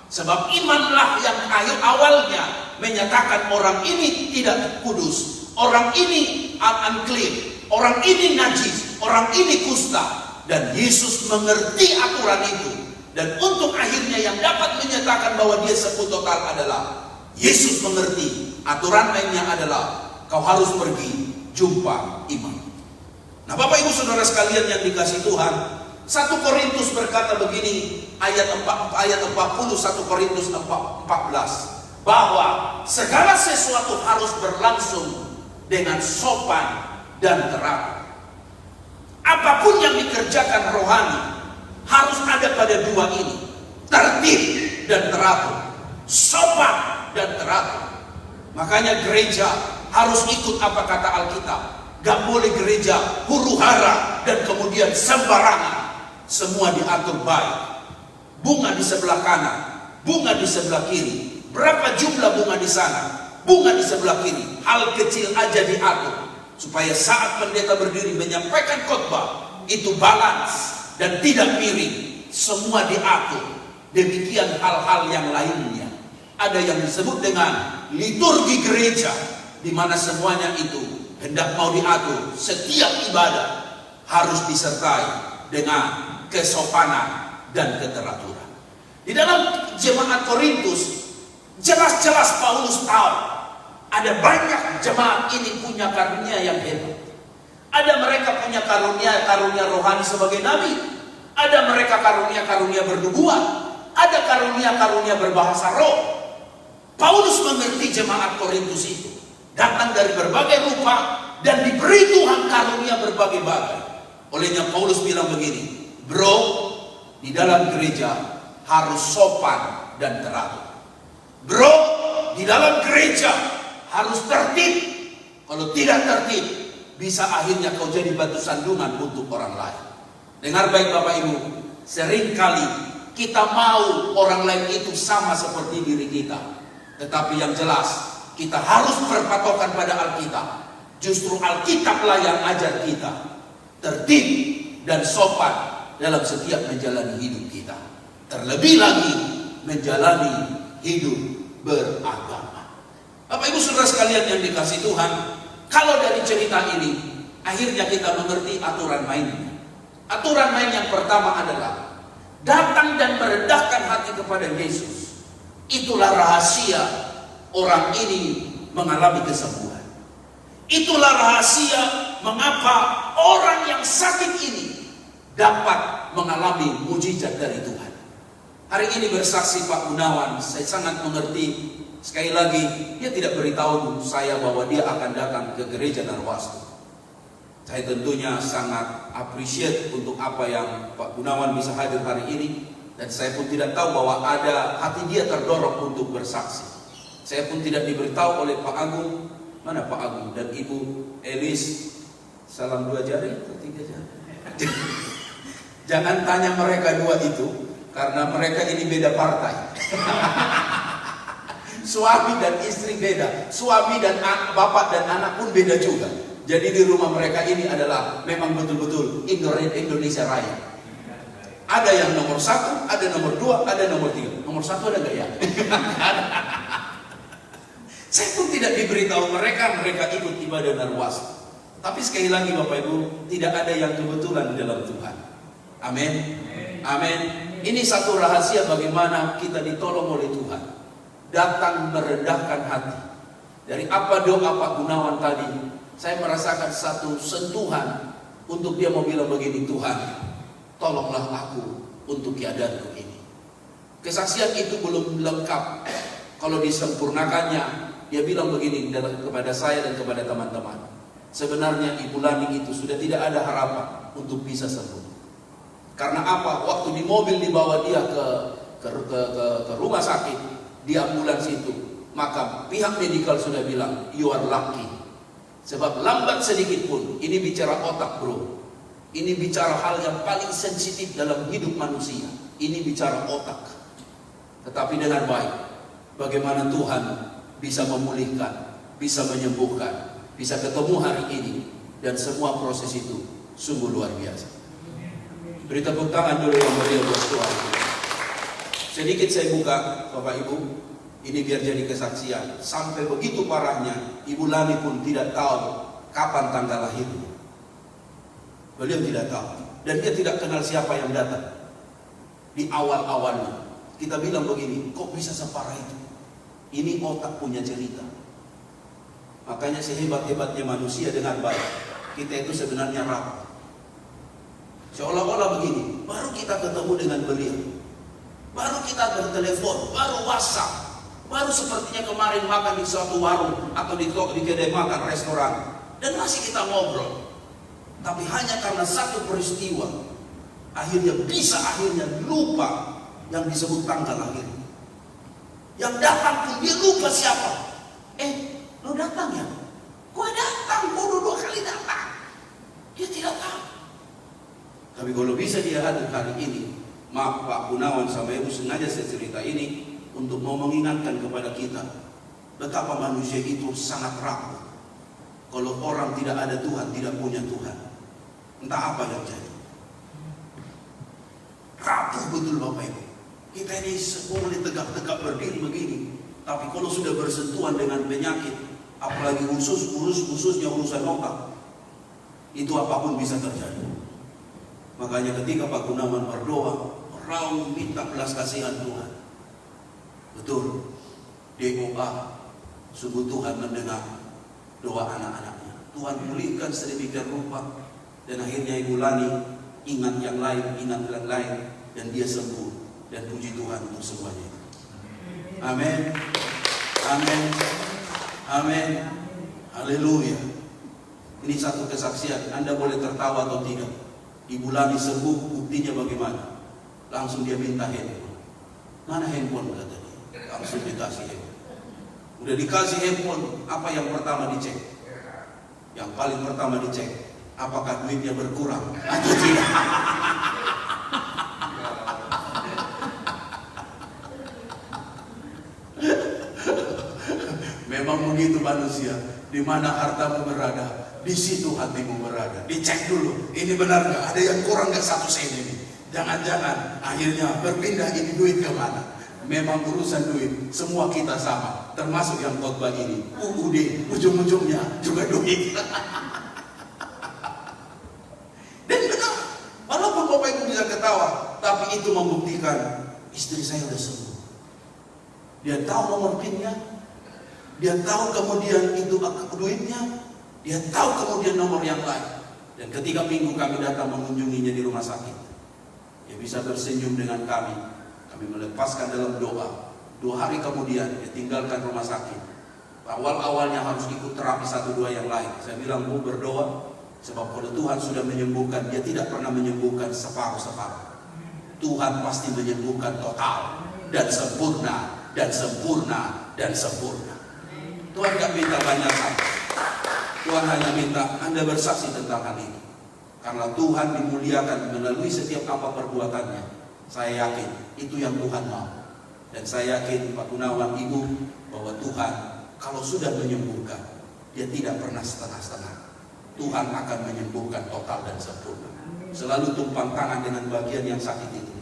S5: Sebab imamlah yang awalnya menyatakan orang ini tidak kudus, orang ini unclean, orang ini najis, orang ini kusta. Dan Yesus mengerti aturan itu. Dan untuk akhirnya yang dapat menyatakan bahwa dia sembuh total adalah Yesus mengerti. Aturan mainnya adalah kau harus pergi jumpa imam. Nah Bapak Ibu Saudara sekalian yang dikasih Tuhan, 1 Korintus berkata begini, ayat 40, 1 Korintus 14, bahwa segala sesuatu harus berlangsung dengan sopan dan teratur. Apapun yang dikerjakan rohani harus ada pada dua ini, tertib dan teratur, sopan dan teratur. Makanya gereja harus ikut apa kata Alkitab. Gak boleh gereja huru-hara dan kemudian sembarangan. Semua diatur baik. Bunga di sebelah kanan, bunga di sebelah kiri. Berapa jumlah bunga di sana, bunga di sebelah kiri. Hal kecil aja diatur supaya saat pendeta berdiri menyampaikan khotbah itu balance dan tidak miring. Semua diatur. Demikian hal-hal yang lainnya. Ada yang disebut dengan liturgi gereja, di mana semuanya itu hendak mau diatur. Setiap ibadah harus disertai dengan kesopanan dan keteraturan. Di dalam jemaat Korintus jelas-jelas Paulus tahu ada banyak jemaat ini punya karunia yang hebat. Ada mereka punya karunia rohani sebagai nabi. Ada mereka karunia bernubuat. ada karunia-karunia berbahasa roh. Paulus mengerti jemaat Korintus itu datang dari berbagai rupa dan diberi Tuhan karunia berbagai-bagai. Olehnya Paulus bilang begini, bro, di dalam gereja harus sopan dan teratur. Bro, di dalam gereja harus tertib. Kalau tidak tertib, bisa akhirnya kau jadi batu sandungan untuk orang lain. Dengar baik Bapak Ibu, seringkali kita mau orang lain itu sama seperti diri kita. Tetapi yang jelas, kita harus berpatokan pada Alkitab. Justru Alkitablah yang ajar kita tertib dan sopan dalam setiap menjalani hidup kita. Terlebih lagi menjalani hidup beragama. Bapak Ibu Saudara sekalian yang dikasihi Tuhan, kalau dari cerita ini akhirnya kita mengerti aturan mainnya. Aturan main yang pertama adalah datang dan merendahkan hati kepada Yesus. Itulah rahasia orang ini mengalami kesembuhan. Itulah rahasia mengapa orang yang sakit ini dapat mengalami mujizat dari Tuhan. Hari ini bersaksi Pak Gunawan, saya sangat mengerti. Sekali lagi, dia tidak beritahu saya bahwa dia akan datang ke gereja Narwastu. Saya tentunya sangat appreciate untuk apa yang Pak Gunawan bisa hadir hari ini. Dan saya pun tidak tahu bahwa ada hati dia terdorong untuk bersaksi. Saya pun tidak diberitahu oleh Pak Agung. Mana Pak Agung dan Ibu Elis? Salam 2 jari atau 3 jari? Jangan tanya mereka dua itu, karena mereka ini beda partai. Suami dan istri beda, suami dan bapak dan anak pun beda juga. Jadi di rumah mereka ini adalah memang betul-betul Indonesia Raya. Ada yang nomor 1, ada nomor 2, ada nomor 3. Nomor 1 ada gak ya? Saya pun tidak diberitahu mereka ikut ibadah Narwastu. Tapi sekali lagi Bapak Ibu, tidak ada yang kebetulan di dalam Tuhan. Amin. Amin. Ini satu rahasia bagaimana kita ditolong oleh Tuhan. Datang merendahkan hati. Dari apa doa Pak Gunawan tadi, saya merasakan satu sentuhan untuk dia mau bilang begini, Tuhan, tolonglah aku untuk keadaanku ini. Kesaksian itu belum lengkap. Kalau disempurnakannya, dia bilang begini kepada saya dan kepada teman-teman. Sebenarnya Ibu Lani itu sudah tidak ada harapan untuk bisa sembuh. Karena apa? Waktu di mobil dibawa dia ke rumah sakit, di ambulans itu, maka pihak medikal sudah bilang, you are lucky. Sebab lambat sedikit pun, ini bicara otak bro. Ini bicara hal yang paling sensitif dalam hidup manusia. Ini bicara otak. Tetapi dengan baik, bagaimana Tuhan bisa memulihkan, bisa menyembuhkan, bisa ketemu hari ini, dan semua proses itu sungguh luar biasa. Beri tepuk tangan dulu yang meriah buat Tuhan. Sedikit saya buka, Bapak Ibu, ini biar jadi kesaksian. Sampai begitu parahnya, Ibu Lani pun tidak tahu kapan tanggal lahirnya. Beliau tidak tahu, dan dia tidak kenal siapa yang datang. Di awal-awalnya, kita bilang begini, kok bisa separah itu? Ini otak punya cerita. Makanya sehebat-hebatnya manusia dengan baik, kita itu sebenarnya rapuh. Seolah-olah begini, baru kita ketemu dengan beliau, baru kita bertelepon, baru WhatsApp, baru sepertinya kemarin makan di suatu warung atau di kedai makan, restoran, dan masih kita ngobrol. Tapi hanya karena satu peristiwa, akhirnya lupa yang disebut tanggal lahir. Yang datang pun dia lupa siapa. Lo datang ya? Gua datang, gua 2 kali datang. Dia tidak tahu. Tapi kalau bisa dia hadir hari ini, maaf Pak Gunawan sama Ibu, sengaja saya cerita ini untuk mau mengingatkan kepada kita betapa manusia itu sangat rapuh. Kalau orang tidak ada Tuhan, tidak punya Tuhan, entah apa yang jadi. Rapuh betul Bapak Ibu. Kita ini boleh tegak-tegak berdiri begini, tapi kalau sudah bersentuhan dengan penyakit, apalagi khususnya urusan otak, itu apapun bisa terjadi. Makanya ketika Pak Gunawan berdoa, raung minta belas kasihan Tuhan. Betul, doa sungguh Tuhan mendengar doa anak-anaknya. Tuhan pulihkan sedemikian rupa, dan akhirnya Ibu Lani ingat yang lain, dan dia sembuh Dan puji Tuhan untuk semuanya. Amin. Amin. Amin. Haleluya. Ini satu kesaksian. Anda boleh tertawa atau tidak. Ibu Lani sembuh, buktinya bagaimana? Langsung dia minta handphone. Mana handphone, kata dia? Langsung dikasih handphone. Udah dikasih handphone, apa yang pertama dicek? Yang paling pertama dicek, apakah duitnya berkurang atau tidak? Memang begitu manusia. Di mana hartamu berada, di situ hatimu berada. Dicek dulu, ini benar nggak? Ada yang kurang nggak 1 sen ini? Jangan-jangan akhirnya berpindah ini duit kemana? Memang urusan duit, semua kita sama, termasuk yang khotbah ini. UUD, ujung-ujungnya juga duit. Dan benar, walaupun Bapak Ibu bisa ketawa, tapi itu membuktikan istri saya sudah sembuh. Dia tahu nomor PIN-nya, dia tahu kemudian itu duitnya, dia tahu kemudian nomor yang lain. Dan ketika minggu kami datang mengunjunginya di rumah sakit, dia bisa bersenyum dengan kami. Kami melepaskan dalam doa. 2 hari kemudian dia tinggalkan rumah sakit. Awal-awalnya harus ikut terapi 1-2 yang lain. Saya bilang, Bu, berdoa. Sebab kalau Tuhan sudah menyembuhkan, dia tidak pernah menyembuhkan separuh-separuh. Tuhan pasti menyembuhkan total dan sempurna dan sempurna dan sempurna. Tuhan gak minta banyak saja. Tuhan hanya minta Anda bersaksi tentang hal ini. Karena Tuhan dimuliakan melalui setiap apa perbuatannya. Saya yakin itu yang Tuhan mau. Dan saya yakin Pak Gunawan, Ibu, bahwa Tuhan kalau sudah menyembuhkan, dia tidak pernah setengah-setengah. Tuhan akan menyembuhkan total dan sempurna. Selalu tumpang tangan dengan bagian yang sakit itu.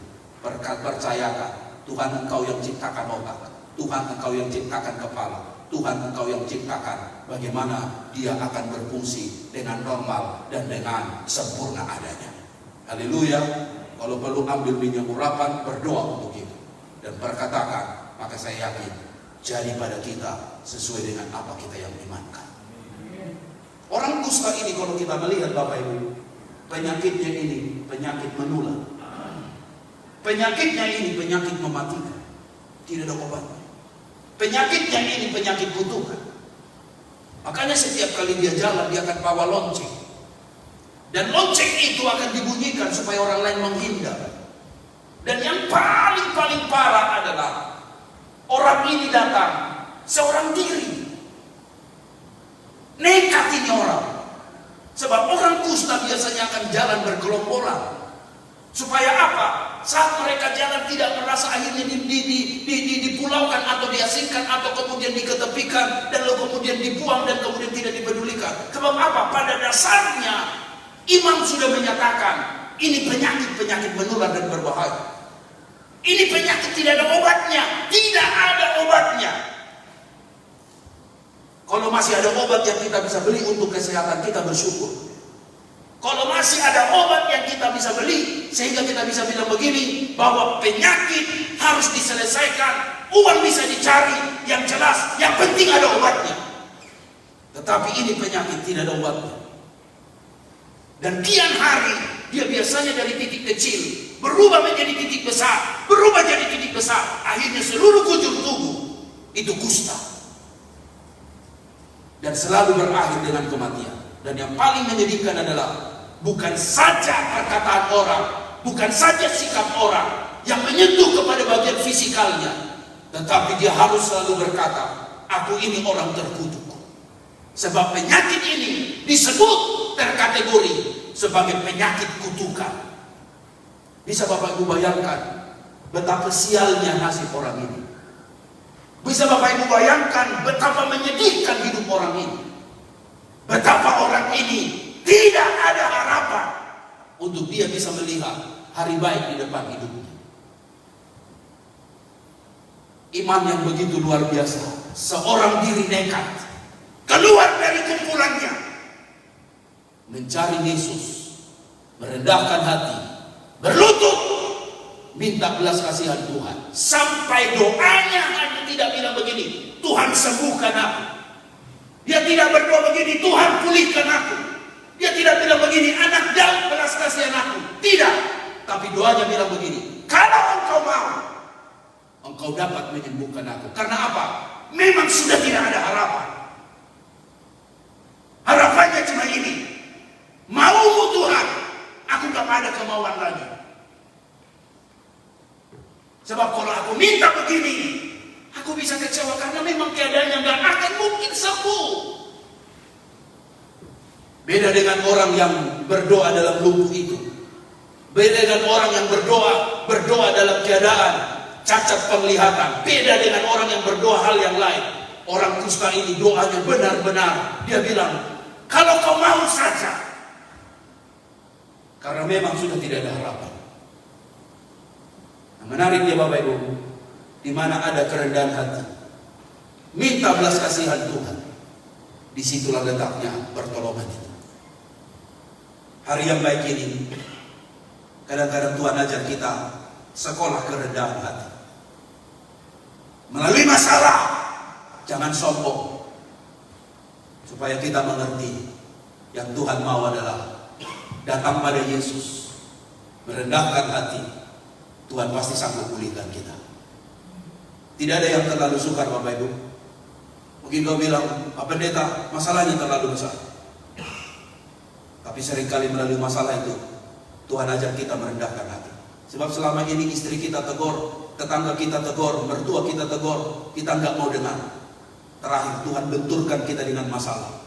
S5: Percayakan, Tuhan Engkau yang ciptakan otak, Tuhan Engkau yang ciptakan kepala, Tuhan Engkau yang ciptakan bagaimana dia akan berfungsi dengan normal dan dengan sempurna adanya. Haleluya. Kalau perlu ambil minyak urapan, berdoa untuk itu dan perkatakan, maka saya yakin jadi pada kita sesuai dengan apa kita yang imankan. Orang kusta ini kalau kita melihat Bapak Ibu, penyakitnya ini penyakit menular. Penyakitnya ini penyakit mematikan. Tidak ada obatnya. Penyakitnya ini penyakit kutukan. Makanya setiap kali dia jalan, dia akan bawa lonceng. Dan lonceng itu akan dibunyikan supaya orang lain menghindar. Dan yang paling parah adalah orang ini datang seorang diri. Nekat ini orang. Sebab orang kusta biasanya akan jalan bergelombolan. Supaya apa? Saat mereka jalan tidak merasa akhirnya dipulaukan atau diasingkan atau kemudian diketepikan dan lalu kemudian dibuang dan kemudian tidak dipedulikan. Sebab apa? Pada dasarnya imam sudah menyatakan ini penyakit menular dan berbahaya. Ini penyakit tidak ada obatnya. Tidak ada obatnya. Kalau masih ada obat yang kita bisa beli untuk kesehatan kita, bersyukur. Kalau masih ada obat yang kita bisa beli sehingga kita bisa bilang begini, bahwa penyakit harus diselesaikan, uang bisa dicari, yang jelas, yang penting ada obatnya. Tetapi ini penyakit tidak ada obatnya. Dan kian hari dia biasanya dari titik kecil berubah menjadi titik besar, berubah jadi titik besar, akhirnya seluruh kujur tubuh itu kusta. Dan selalu berakhir dengan kematian. Dan yang paling menyedihkan adalah bukan saja perkataan orang, bukan saja sikap orang yang menyentuh kepada bagian fisikalnya, tetapi dia harus selalu berkata, aku ini orang terkutuk. Sebab penyakit ini disebut terkategori sebagai penyakit kutukan. Bisa Bapak Ibu bayangkan betapa sialnya nasib orang ini. Bisa Bapak Ibu bayangkan betapa menyedihkan hidup orang ini. Betapa orang ini tidak ada harapan untuk dia bisa melihat hari baik di depan hidupnya. Iman yang begitu luar biasa. Seorang diri nekat keluar dari kumpulannya, mencari Yesus, merendahkan hati, berlutut, minta belas kasihan Tuhan. Sampai doanya hanya tidak bilang begini, Tuhan sembuhkan aku. Dia tidak berdoa begini, Tuhan pulihkan aku. Dia tidak bilang begini, anak daud belas kasihan aku. Tidak. Tapi doanya bilang begini, kalau engkau mau, engkau dapat menyembuhkan aku. Karena apa? Memang sudah tidak ada harapan. Harapannya cuma ini, maumu Tuhan, aku gak ada kemauan lagi. Sebab kalau aku minta begini, aku bisa kecewa karena memang keadaannya gak akan mungkin sembuh. Beda dengan orang yang berdoa dalam lumpuh itu. Beda dengan orang yang berdoa dalam keadaan cacat penglihatan. Beda dengan orang yang berdoa hal yang lain. Orang kusta ini doanya benar-benar. Dia bilang, kalau kau mau saja. Karena memang sudah tidak ada harapan. Nah, menarik ya Bapak Ibu, di mana ada kerendahan hati, minta belas kasihan Tuhan, disitulah letaknya pertolongan itu. Hari yang baik ini, kadang-kadang Tuhan ajar kita sekolah kerendahan hati. Melalui masalah, jangan sombong, supaya kita mengerti yang Tuhan mau adalah datang pada Yesus, merendahkan hati. Tuhan pasti sanggup pulihkan kita. Tidak ada yang terlalu sukar Bapak Ibu. Mungkin kau bilang, Pak Pendeta, masalahnya terlalu besar. Tapi seringkali melalui masalah itu, Tuhan ajar kita merendahkan hati. Sebab selama ini istri kita tegur, tetangga kita tegur, mertua kita tegur, kita nggak mau dengar. Terakhir Tuhan benturkan kita dengan masalah.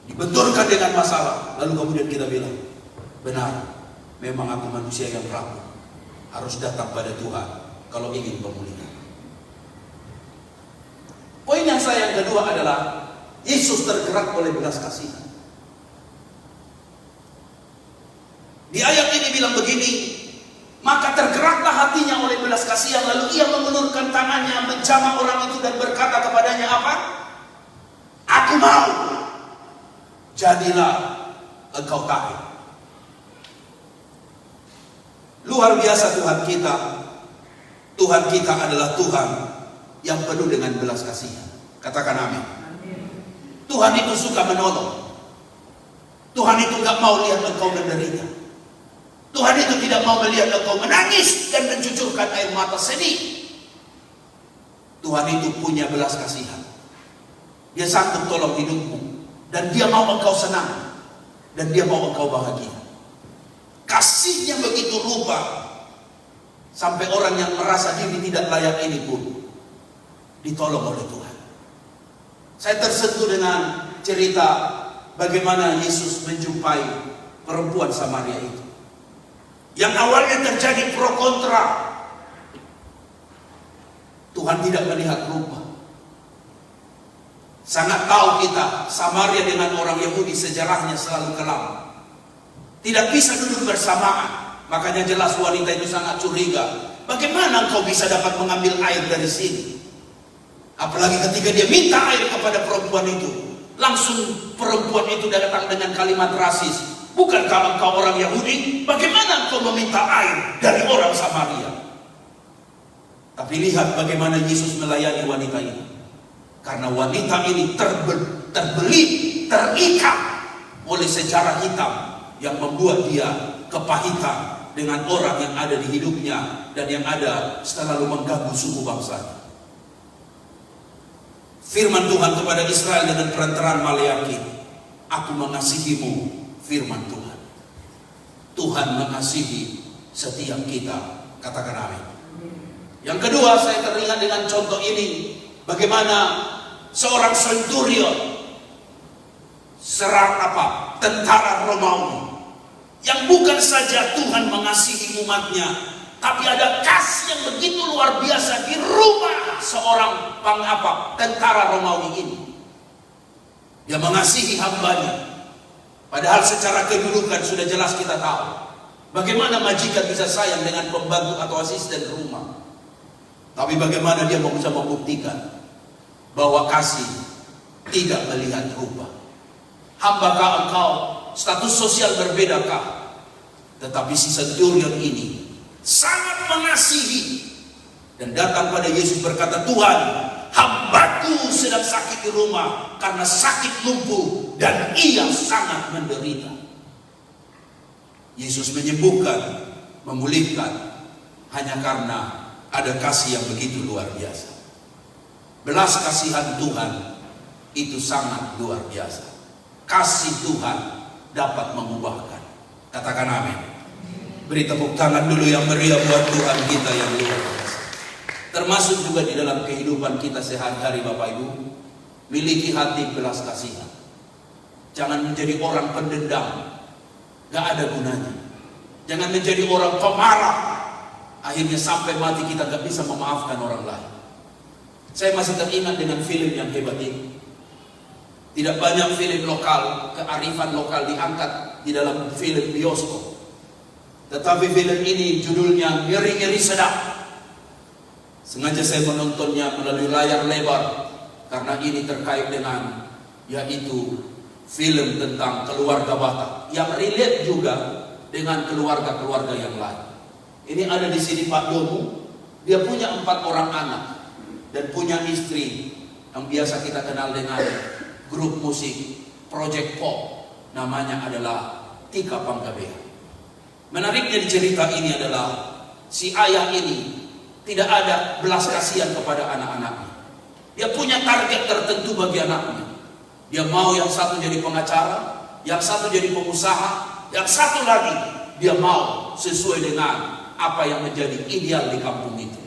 S5: Dibenturkan dengan masalah, lalu kemudian kita bilang, benar, memang aku manusia yang rapuh, harus datang pada Tuhan kalau ingin pemulihan. Poin yang saya yang kedua adalah Yesus tergerak oleh belas kasihan. Di ayat ini bilang begini, maka tergeraklah hatinya oleh belas kasihan, lalu ia mengulurkan tangannya menjamah orang itu dan berkata kepadanya apa? Aku mau, jadilah engkau tahu. Luar biasa Tuhan kita. Tuhan kita adalah Tuhan yang penuh dengan belas kasihan. Katakan amin. Tuhan itu suka menolong. Tuhan itu gak mau lihat engkau menderita. Tuhan itu tidak mau melihat engkau menangis dan mencucurkan air mata sedih. Tuhan itu punya belas kasihan. Dia sanggup tolong hidupmu. Dan dia mau engkau senang. Dan dia mau engkau bahagia. Kasihnya begitu rupa, sampai orang yang merasa diri tidak layak ini pun ditolong oleh Tuhan. Saya tersentuh dengan cerita bagaimana Yesus menjumpai perempuan Samaria itu. Yang awalnya terjadi pro kontra. Tuhan tidak melihat rupa. Sangat tahu kita, Samaria dengan orang Yahudi sejarahnya selalu kelam. Tidak bisa duduk bersamaan. Makanya jelas wanita itu sangat curiga. Bagaimana engkau bisa dapat mengambil air dari sini? Apalagi ketika dia minta air kepada perempuan itu. Langsung perempuan itu datang dengan kalimat rasis. Bukankah engkau orang Yahudi? Bagaimana engkau meminta air dari orang Samaria? Tapi lihat bagaimana Yesus melayani wanita ini. Karena wanita ini terbelit, terikat oleh sejarah hitam yang membuat dia kepahitan dengan orang yang ada di hidupnya dan yang ada selalu mengganggu suku bangsa. Firman Tuhan kepada Israel dengan perantaraan Maleaki, aku mengasihimu, firman Tuhan. Tuhan mengasihi setiap kita. Katakan amin. Yang kedua, saya teringat dengan contoh ini, bagaimana seorang centurion serang tentara Romawi, yang bukan saja Tuhan mengasihi umatnya, tapi ada kasih yang begitu luar biasa di rumah seorang tentara Romawi ini. Dia mengasihi hambanya. Padahal secara kedudukan sudah jelas kita tahu bagaimana majikan bisa sayang dengan pembantu atau asisten rumah. Tapi bagaimana dia bisa membuktikan bahwa kasih tidak melihat rupa. Hambakah engkau, status sosial berbedakah? Tetapi si centurion ini sangat mengasihi dan datang pada Yesus berkata, Tuhan, hambaku sedang sakit di rumah karena sakit lumpuh dan ia sangat menderita. Yesus menyembuhkan, memulihkan, hanya karena ada kasih yang begitu luar biasa. Belas kasihan Tuhan itu sangat luar biasa. Kasih Tuhan dapat mengubahkan. Katakan amin. Beri tepuk tangan dulu yang meriah buat Tuhan kita yang luar biasa. Termasuk juga di dalam kehidupan kita sehari-hari Bapak Ibu, miliki hati belas kasihan. Jangan menjadi orang pendendam, gak ada gunanya. Jangan menjadi orang pemarah, akhirnya sampai mati kita gak bisa memaafkan orang lain. Saya masih teringat dengan film yang hebat ini. Tidak banyak film lokal, kearifan lokal diangkat di dalam film bioskop. Tetapi film ini judulnya Ngeri-Ngeri Sedap. Sengaja saya menontonnya melalui layar lebar karena ini terkait dengan yaitu film tentang keluarga Batak yang relate juga dengan keluarga-keluarga yang lain. Ini ada di sini Pak Domu, dia punya 4 orang anak dan punya istri yang biasa kita kenal dengan grup musik Project Pop, namanya adalah Tika Panggabean. Menariknya di cerita ini adalah si ayah ini tidak ada belas kasihan kepada anak-anaknya. Dia punya target tertentu bagi anaknya. Dia mau yang satu jadi pengacara, yang satu jadi pengusaha, yang satu lagi dia mau sesuai dengan apa yang menjadi ideal di kampung itu.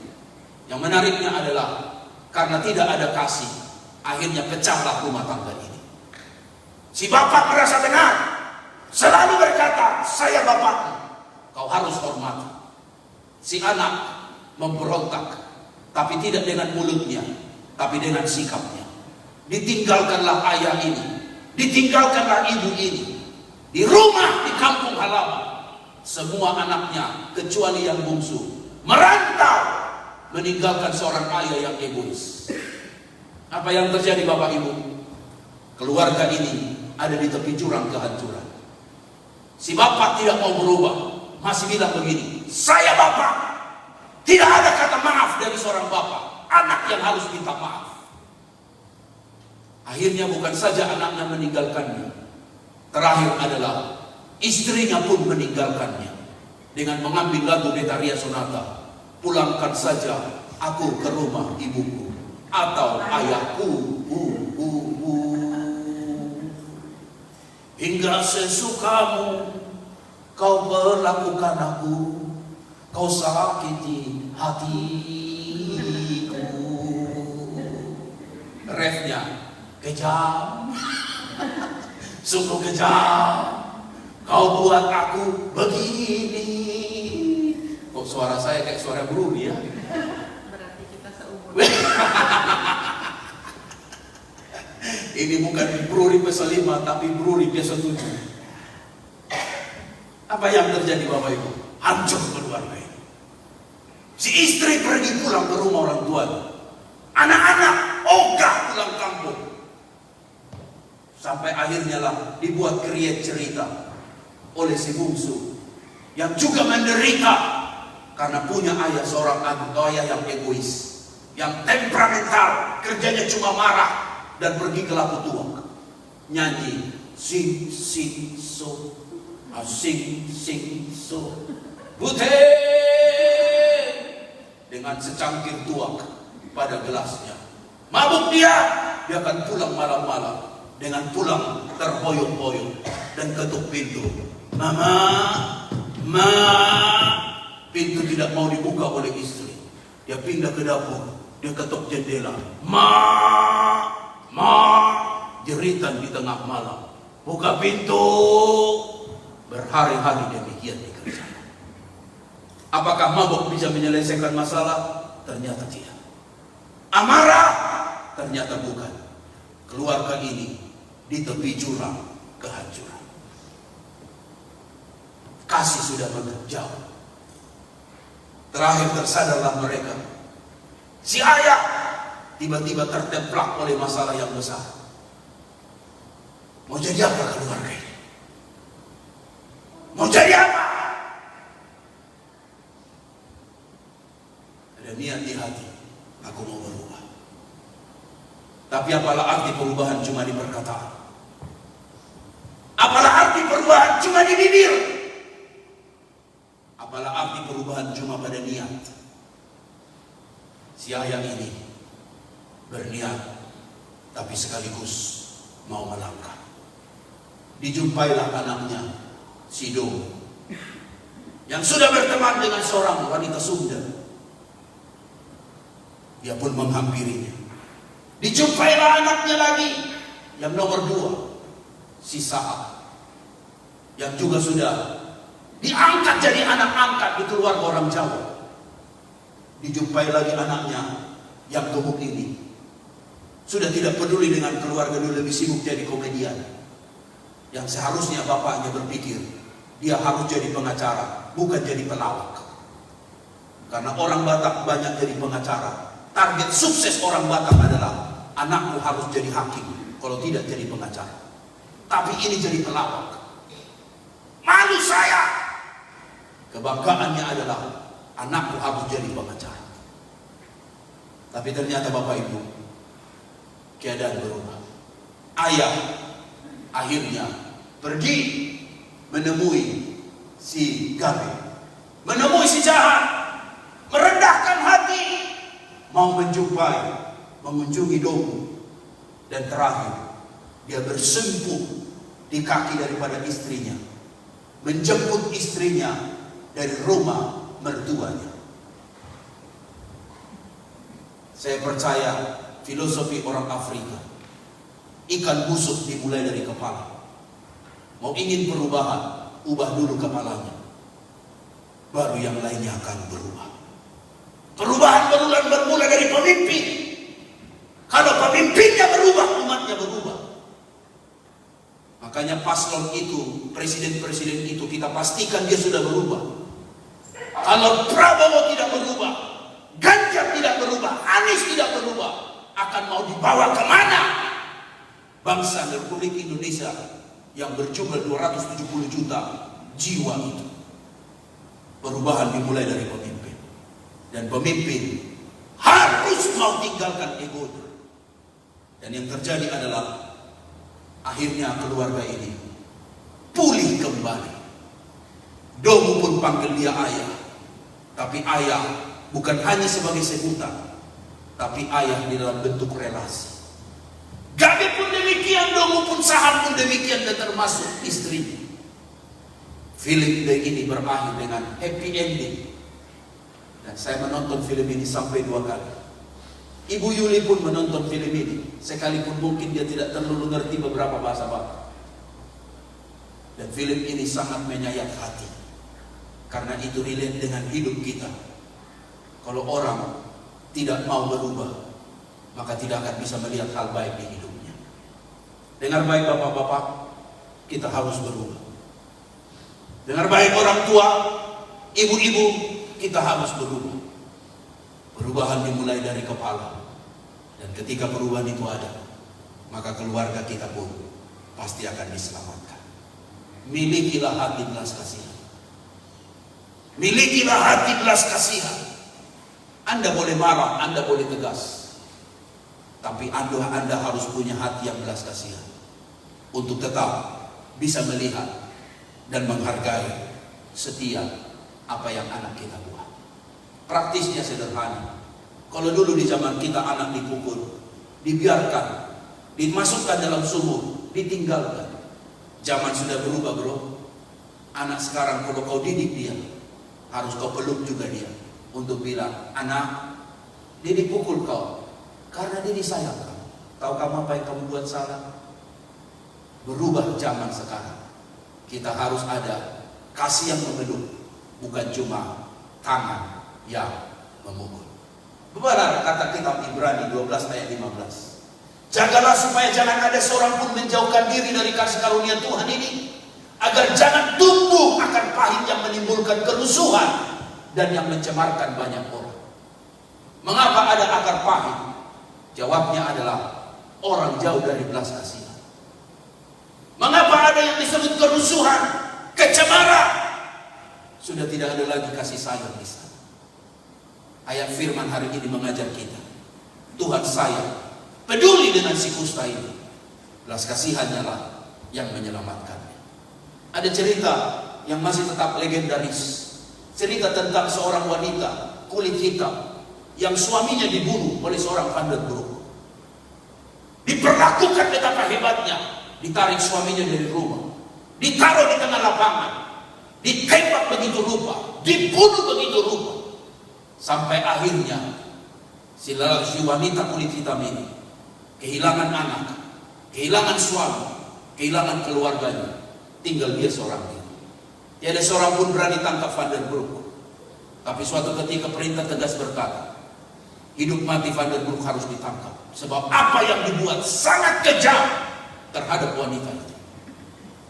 S5: Yang menariknya adalah karena tidak ada kasih, akhirnya pecahlah rumah tangga ini. Si bapak merasa benar, selalu berkata, saya bapakmu, kau harus hormati. Si anak memberontak, tapi tidak dengan mulutnya, tapi dengan sikapnya. Ditinggalkanlah ayah ini, ditinggalkanlah ibu ini, di rumah, di kampung halaman. Semua anaknya, kecuali yang bungsu, merantau, meninggalkan seorang ayah yang egois. Apa yang terjadi Bapak Ibu? Keluarga ini ada di tepi jurang kehancuran. Si bapak tidak mau berubah, masih bilang begini, saya bapak. Tidak ada kata maaf dari seorang bapak, anak yang harus minta maaf. Akhirnya bukan saja anaknya meninggalkannya, terakhir adalah istrinya pun meninggalkannya dengan mengambil lagu Betharia Sonata, pulangkan saja aku ke rumah ibuku atau ayahku. Hingga sesukamu kau perlakukan aku, kau sakiti hatiku. Refnya kejam, sungguh kejam. Kau buat aku begini. Kok suara saya kayak suara Bruni ya?
S6: Berarti kita seumur.
S5: Ini bukan Bruni PS5 tapi Bruni PS7. Apa yang terjadi Bapak Ibu? Hancur keluarga ini. Si istri pergi pulang ke rumah orang tuanya. Anak-anak ogah pulang kampung. Sampai akhirnya lah dibuat create cerita oleh si bungsu yang juga menderita karena punya ayah seorang ayah yang egois, yang temperamental, kerjanya cuma marah dan pergi ke labu tuak, nyanyi sing sing so, sing sing so, putih dengan secangkir tuak pada gelasnya. Mabuk dia akan pulang malam-malam dengan pulang terboyong-boyong dan ketuk pintu. Mama, ma, pintu tidak mau dibuka oleh istri. Dia pindah ke dapur, dia ketuk jendela. Ma, jeritan di tengah malam. Buka pintu. Berhari-hari demikian dikerjakan. Apakah mabuk bisa menyelesaikan masalah? Ternyata tidak. Amarah? Ternyata bukan. Keluarga ini di tepi jurang kehancuran. Kasih sudah menjauh. Terakhir tersadarlah mereka. Si ayah tiba-tiba tertemplak oleh masalah yang besar. Mau jadi apa keluarga ini? Mau jadi apa? Ada niat di hati, aku mau berubah. Tapi apalah arti perubahan cuma di perkataan? Apalah arti perubahan cuma di bibir? Apalah arti perubahan cuma pada niat. Si ayah ini berniat, tapi sekaligus mau melangkah. Dijumpailah anaknya, si Dom, yang sudah berteman dengan seorang wanita Sunda. Dia pun menghampirinya. Dijumpailah anaknya lagi, yang nomor 2, si Saat, yang juga sudah diangkat jadi anak angkat di keluarga orang Jawa. Dijumpai lagi anaknya yang gemuk ini, sudah tidak peduli dengan keluarga dulu, lebih sibuk jadi komedian. Yang seharusnya bapaknya berpikir dia harus jadi pengacara, bukan jadi pelawak. Karena orang Batak banyak jadi pengacara. Target sukses orang Batak adalah anakku harus jadi hakim, kalau tidak jadi pengacara. Tapi ini jadi pelawak. Malu saya. Kebanggaannya adalah anakku harus jadi pengacara. Tapi ternyata Bapak Ibu, keadaan berubah. Ayah akhirnya pergi menemui si Gabe, menemui si jahat, merendahkan hati, mau mengunjungi Domu, dan terakhir dia bersempuh di kaki daripada istrinya, menjemput istrinya dari rumah mertuanya. Saya percaya filosofi orang Afrika, ikan busuk dimulai dari kepala. Mau ingin perubahan, ubah dulu kepalanya, baru yang lainnya akan berubah. Perubahan bermula dari pemimpin. Kalau pemimpinnya berubah, umatnya berubah. Makanya paslon itu, presiden-presiden itu, kita pastikan dia sudah berubah. Kalau Prabowo tidak berubah, Ganjar tidak berubah, Anies tidak berubah, akan mau dibawa kemana bangsa Republik Indonesia yang berjumlah 270 juta jiwa itu? Perubahan dimulai dari pemimpin, dan pemimpin harus mau tinggalkan egonya. Dan yang terjadi adalah akhirnya keluarga ini pulih kembali. Domu pun panggil dia ayah, tapi ayah bukan hanya sebagai sebutan, tapi ayah di dalam bentuk relasi. Gabe pun demikian, Domu pun, Saham pun demikian, dan termasuk istrinya. Film ini berakhir dengan happy ending. Dan saya menonton film ini sampai 2 kali. Ibu Yuli pun menonton film ini, sekalipun mungkin dia tidak terlalu ngerti beberapa bahasa Batak. Dan film ini sangat menyayat hati, karena itu relate dengan hidup kita. Kalau orang tidak mau berubah, maka tidak akan bisa melihat hal baik di hidupnya. Dengar baik bapak-bapak, kita harus berubah. Dengar baik orang tua, ibu-ibu, kita harus berubah. Perubahan dimulai dari kepala. Dan ketika perubahan itu ada, maka keluarga kita pun pasti akan diselamatkan. Milikilah hati belas kasihan. Milikilah hati belas kasihan. Anda boleh marah, Anda boleh tegas, tapi Anda harus punya hati yang belas kasihan untuk tetap bisa melihat dan menghargai setiap apa yang anak kita buat. Praktisnya sederhana. Kalau dulu di zaman kita anak dipukul, dibiarkan, dimasukkan dalam sumur, ditinggalkan. Zaman sudah berubah, bro. Anak sekarang kalau kau didik dia, harus kau peluk juga dia, untuk bilang, anak, dia dipukul kau karena dia disayang kau. Tahu kamu apa yang kamu buat salah? Berubah zaman sekarang. Kita harus ada kasih yang memeluk, bukan cuma tangan yang memukul. Benar kata kitab Ibrani 12 ayat 15. Jagalah supaya jangan ada seorang pun menjauhkan diri dari kasih karunia Tuhan ini, agar jangan tumbuh akar pahit yang menimbulkan kerusuhan dan yang mencemarkan banyak orang. Mengapa ada akar pahit? Jawabnya adalah orang jauh dari belas kasihan. Mengapa ada yang disebut kerusuhan, kecemaran? Sudah tidak ada lagi kasih sayang di sana. Ayat firman hari ini mengajar kita, Tuhan sayang, peduli dengan si kusta ini. Belas kasihannya lah yang menyelamatkannya. Ada cerita yang masih tetap legendaris. cerita tentang seorang wanita kulit hitam yang suaminya dibunuh oleh seorang Vandenbroek. Diperlakukan betapa hebatnya, ditarik suaminya dari rumah, ditaruh di tengah lapangan, ditembak begitu rupa, dibunuh begitu rupa, sampai akhirnya si wanita kulit hitam ini kehilangan anak, kehilangan suami, kehilangan keluarganya, tinggal dia seorang diri. Tiada seorang pun berani tangkap Vandenbroek. Tapi suatu ketika perintah tegas berkata, hidup mati Vandenbroek harus ditangkap. Sebab apa yang dibuat sangat kejam terhadap wanita itu.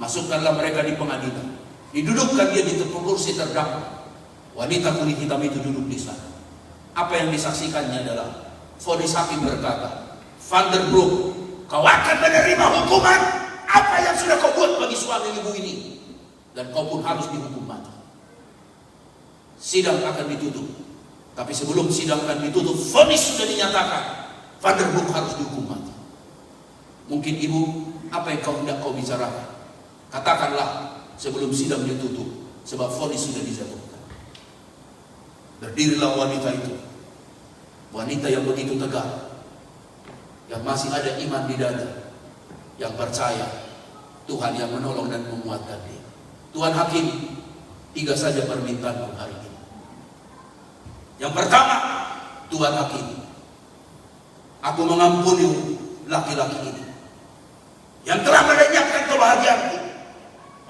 S5: Masukkanlah mereka di pengadilan, didudukkan dia di kursi terdakwa. Wanita kulit hitam itu duduk di sana. Apa yang disaksikannya adalah vonis hakim berkata, Vandenbroek, kau akan menerima hukuman apa yang sudah kau buat bagi suami ibu ini, dan kau pun harus dihukum mati. Sidang akan ditutup, tapi sebelum sidang akan ditutup, vonis sudah dinyatakan, Vandenbroek harus dihukum mati. Mungkin ibu, apa yang kau bicarakan? Katakanlah sebelum sidang ditutup, sebab vonis sudah dijatuhkan. Berdirilah wanita itu, wanita yang begitu tegar, yang masih ada iman di dada, yang percaya Tuhan yang menolong dan menguatkan dia. Tuhan Hakim, 3 saja permintaanku hari ini. Yang pertama, Tuhan Hakim, aku mengampuni laki-laki ini yang telah melenyapkan kebahagiaanku,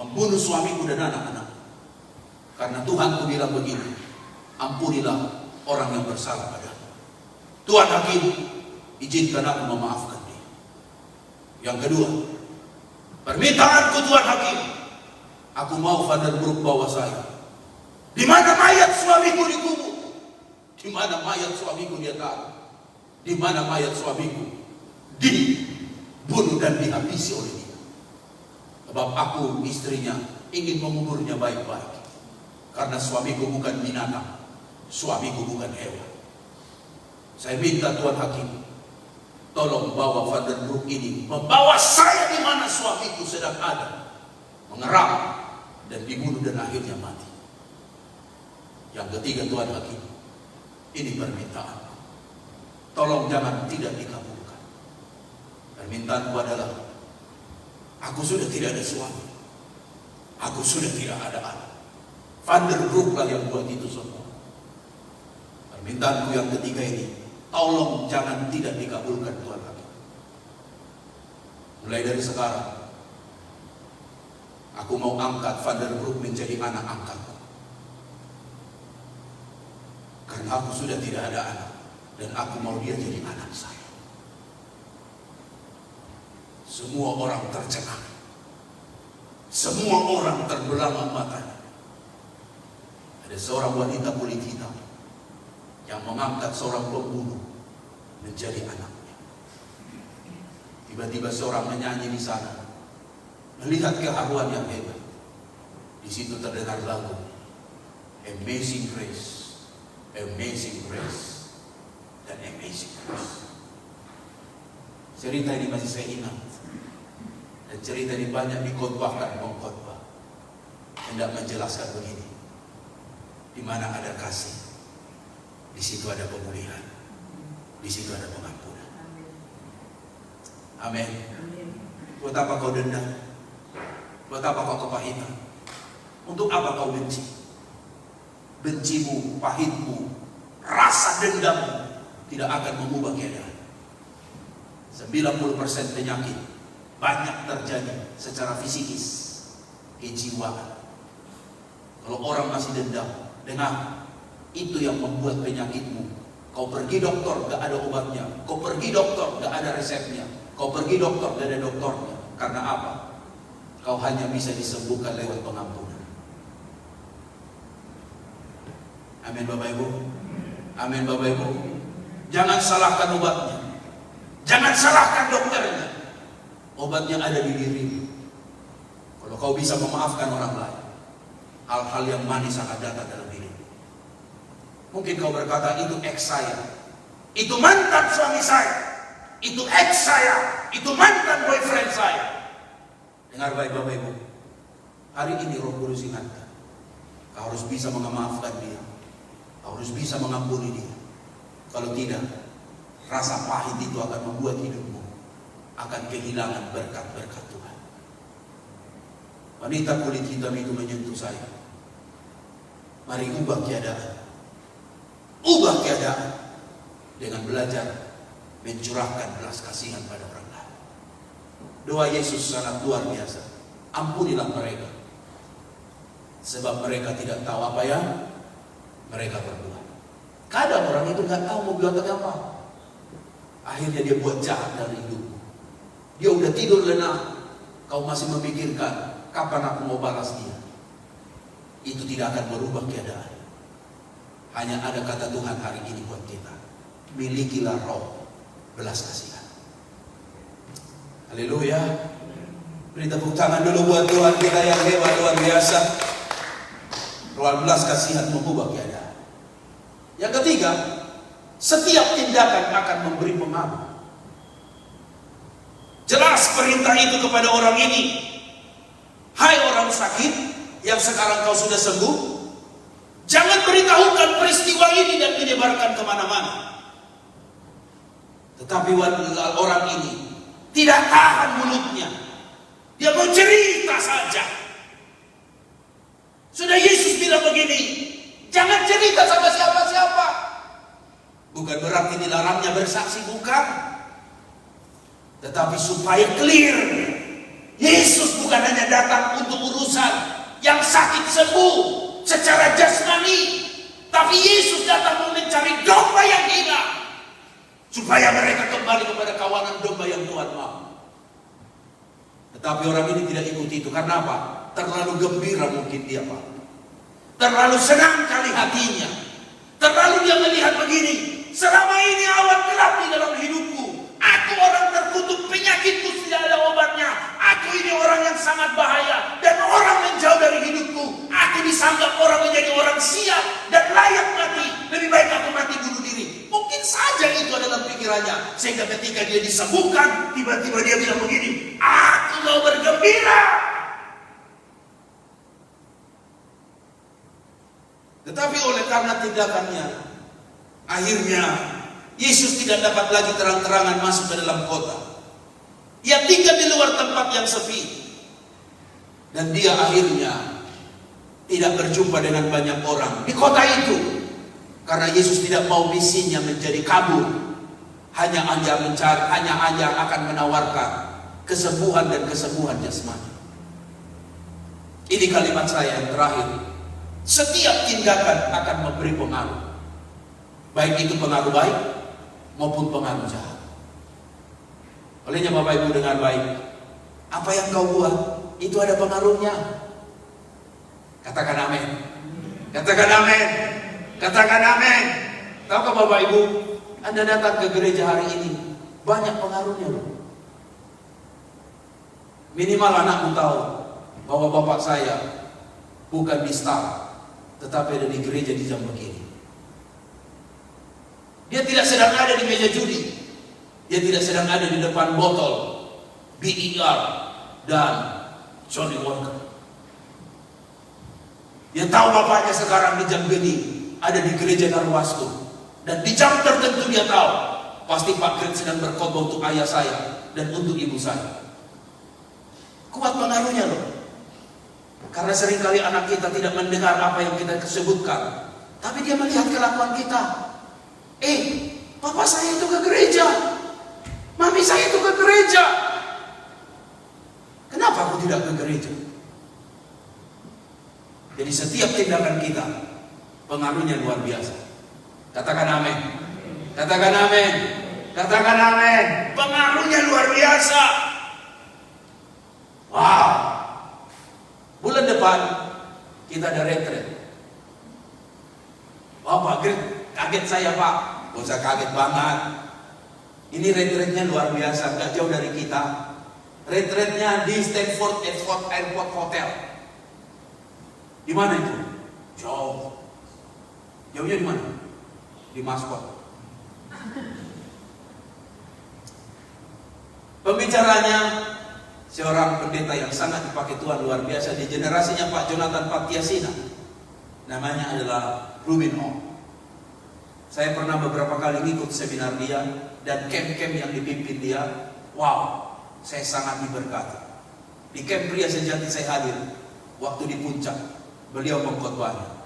S5: membunuh suamiku dan anak-anak. Karena Tuhanku bilang begini, ampunilah orang yang bersalah padamu. Tuhan Hakim, izinkan aku memaafkan dia. Yang kedua, permintaanku Tuhan Hakim, aku mau Vandenbroek bawa saya. Di mana mayat suamiku dikubur? Di mana mayat suamiku dia taruh? Di mana mayat suamiku dibunuh dan dihabisi oleh dia? Sebab aku istrinya ingin menguburnya baik-baik. Karena suamiku bukan binatang, suamiku bukan hewan. Saya minta Tuhan Hakim, tolong bawa Vandenbroek ini, membawa saya di mana suamiku sedang ada, mengeram dan dibunuh dan akhirnya mati. Yang ketiga, Tuhan Hakim, ini permintaan. Tolong jangan tidak dikabulkan. Permintaanku adalah, aku sudah tidak ada suami, aku sudah tidak ada anak. Vandenbroek lah yang buat itu semua. Permintaanku yang ketiga ini, tolong jangan tidak dikabulkan Tuhan Hakim. Mulai dari sekarang, aku mau angkat Vandenbroek menjadi anak angkatku. Karena aku sudah tidak ada anak, dan aku mau dia jadi anak saya. Semua orang tercengang, semua orang terbelalak matanya. Ada seorang wanita kulit hitam yang mengangkat seorang pembunuh menjadi anaknya. Tiba-tiba seorang menyanyi di sana, melihat keharuan yang hebat. Di situ terdengar lagu Amazing Grace, Amazing Grace, dan Amazing Grace. Cerita ini masih saya ingat, dan cerita ini banyak dikhotbahkan pengkhotbah. Hendak menjelaskan begini, di mana ada kasih, di situ ada pemulihan, di situ ada pengampunan. Amin. Buat apa kau dendam? Buat apa kau kepahitan? Untuk apa kau benci? Bencimu, pahitmu, rasa dendammu tidak akan mengubah keadaan. 90% penyakit banyak terjadi secara fisikis, kejiwaan. Kalau orang masih dendam, dengar, itu yang membuat penyakitmu. Kau pergi dokter, gak ada obatnya. Kau pergi dokter, gak ada resepnya. Kau pergi dokter, gak ada dokternya. Karena apa? Kau hanya bisa disembuhkan lewat pengampunan. Amin Bapak Ibu. Amin Bapak Ibu. Jangan salahkan obatnya, jangan salahkan dokternya. Obatnya ada di dirimu. Kalau kau bisa memaafkan orang lain, hal-hal yang manis akan datang dalam hidup. Mungkin kau berkata, itu ex saya, itu mantan suami saya, itu ex saya, itu mantan boyfriend saya. Dengar baik Bapak Ibu, hari ini Roh Kudus ingatkan, Kau harus bisa memaafkan dia. Kau harus bisa mengampuni dia. Kalau tidak, rasa pahit itu akan membuat hidupmu akan kehilangan berkat-berkat Tuhan. Wanita kulit hitam itu menyentuh saya. Mari ubah keadaan. Ubah keadaan dengan belajar mencurahkan belas kasihan pada orang lain. Doa Yesus sangat luar biasa. Ampunilah mereka, sebab mereka tidak tahu apa yang mereka berbuat. Kadang orang itu nggak tahu mau buat apa. Akhirnya dia buat jahat dalam hidupmu. Dia udah tidur lena, kau masih memikirkan kapan aku mau balas dia. Itu tidak akan merubah keadaan. Hanya ada kata Tuhan hari ini buat kita. Milikilah roh belas kasihan. Haleluya. Beri tepuk tangan dulu buat Tuhan kita yang hebat, luar biasa. Roh belas kasihan mengubah keadaan. Yang ketiga, setiap tindakan akan memberi pengaruh. Jelas perintah itu kepada orang ini. Hai orang sakit yang sekarang kau sudah sembuh, jangan beritahukan peristiwa ini dan menyebarkan kemana-mana. Tetapi orang ini tidak tahan mulutnya. Dia mau cerita saja. Sudah Yesus bilang begini, jangan cerita sama siapa-siapa. Bukan berarti dilarangnya bersaksi, bukan. Tetapi supaya clear, Yesus bukan hanya datang untuk urusan yang sakit sembuh secara jasmani, tapi Yesus datang untuk mencari domba yang hilang, supaya mereka kembali kepada kawanan domba yang Tuhan mau. Tetapi orang ini tidak ikuti itu. Karena apa? Terlalu gembira mungkin dia, Pak. Terlalu senang kali hatinya. Terlalu dia melihat begini, selama ini awan gelap di dalam hidupku. Aku orang terkutuk, penyakitku tidak ada obatnya. Aku ini orang yang sangat bahaya, dan orang menjauh dari hidupku. Aku disanggap orang menjadi orang siap dan layak mati. Lebih baik aku mati bunuh diri. Mungkin saja itu adalah pikirannya. Sehingga ketika dia disembuhkan, tiba-tiba dia bilang begini, aku mau bergembira. Tetapi oleh karena tindakannya, akhirnya Yesus tidak dapat lagi terang-terangan masuk ke dalam kota. Dia tinggal di luar tempat yang sepi. Dan dia akhirnya tidak berjumpa dengan banyak orang di kota itu. Karena Yesus tidak mau misinya menjadi kabur. Hanya akan menawarkan kesembuhan dan kesembuhan jasmani. Ini kalimat saya yang terakhir. Setiap tindakan akan memberi pengaruh. Baik itu pengaruh baik maupun pengaruh jahat. Olehnya Bapak Ibu dengar baik, apa yang kau buat itu ada pengaruhnya. Katakan amin. Katakan amin. Katakan amin. Tahukah Bapak Ibu, Anda datang ke gereja hari ini, banyak pengaruhnya loh. Minimal anakmu tahu bahwa bapak saya bukan di star, tetapi ada di gereja di jam begini. Dia tidak sedang ada di meja judi. Dia tidak sedang ada di depan botol BER dan Johnny Walker. Dia tahu bapaknya sekarang di jam geni ada di gereja Darwastu. Dan di jam tertentu dia tahu pasti Pak Gret sedang berkhotbah untuk ayah saya dan untuk ibu saya. Kuat pengaruhnya loh. Karena seringkali anak kita tidak mendengar apa yang kita sebutkan, tapi dia melihat kelakuan kita. Papa saya itu ke gereja, mami saya itu ke gereja. Kenapa aku tidak ke gereja? Jadi setiap tindakan kita pengaruhnya luar biasa. Katakan amin. Katakan amin. Katakan amin. Pengaruhnya luar biasa. Wow. Bulan depan kita ada retret. Pak Gret, kaget saya Pak. Gak usah kaget banget. Ini retretnya luar biasa, gak jauh dari kita. Retretnya di Stanford Airport Hotel. Di mana itu? Jauh. Jauhnya di mana? Di Mascot. Pembicaranya seorang pendeta yang sangat dipakai Tuhan luar biasa di generasinya Pak Jonathan Patiasina. Namanya adalah Ruben O. Saya pernah beberapa kali ikut seminar dia dan camp-camp yang dipimpin dia. Wow, saya sangat diberkati. Di camp Pria Sejati saya hadir waktu di puncak, beliau mengkhotbahnya.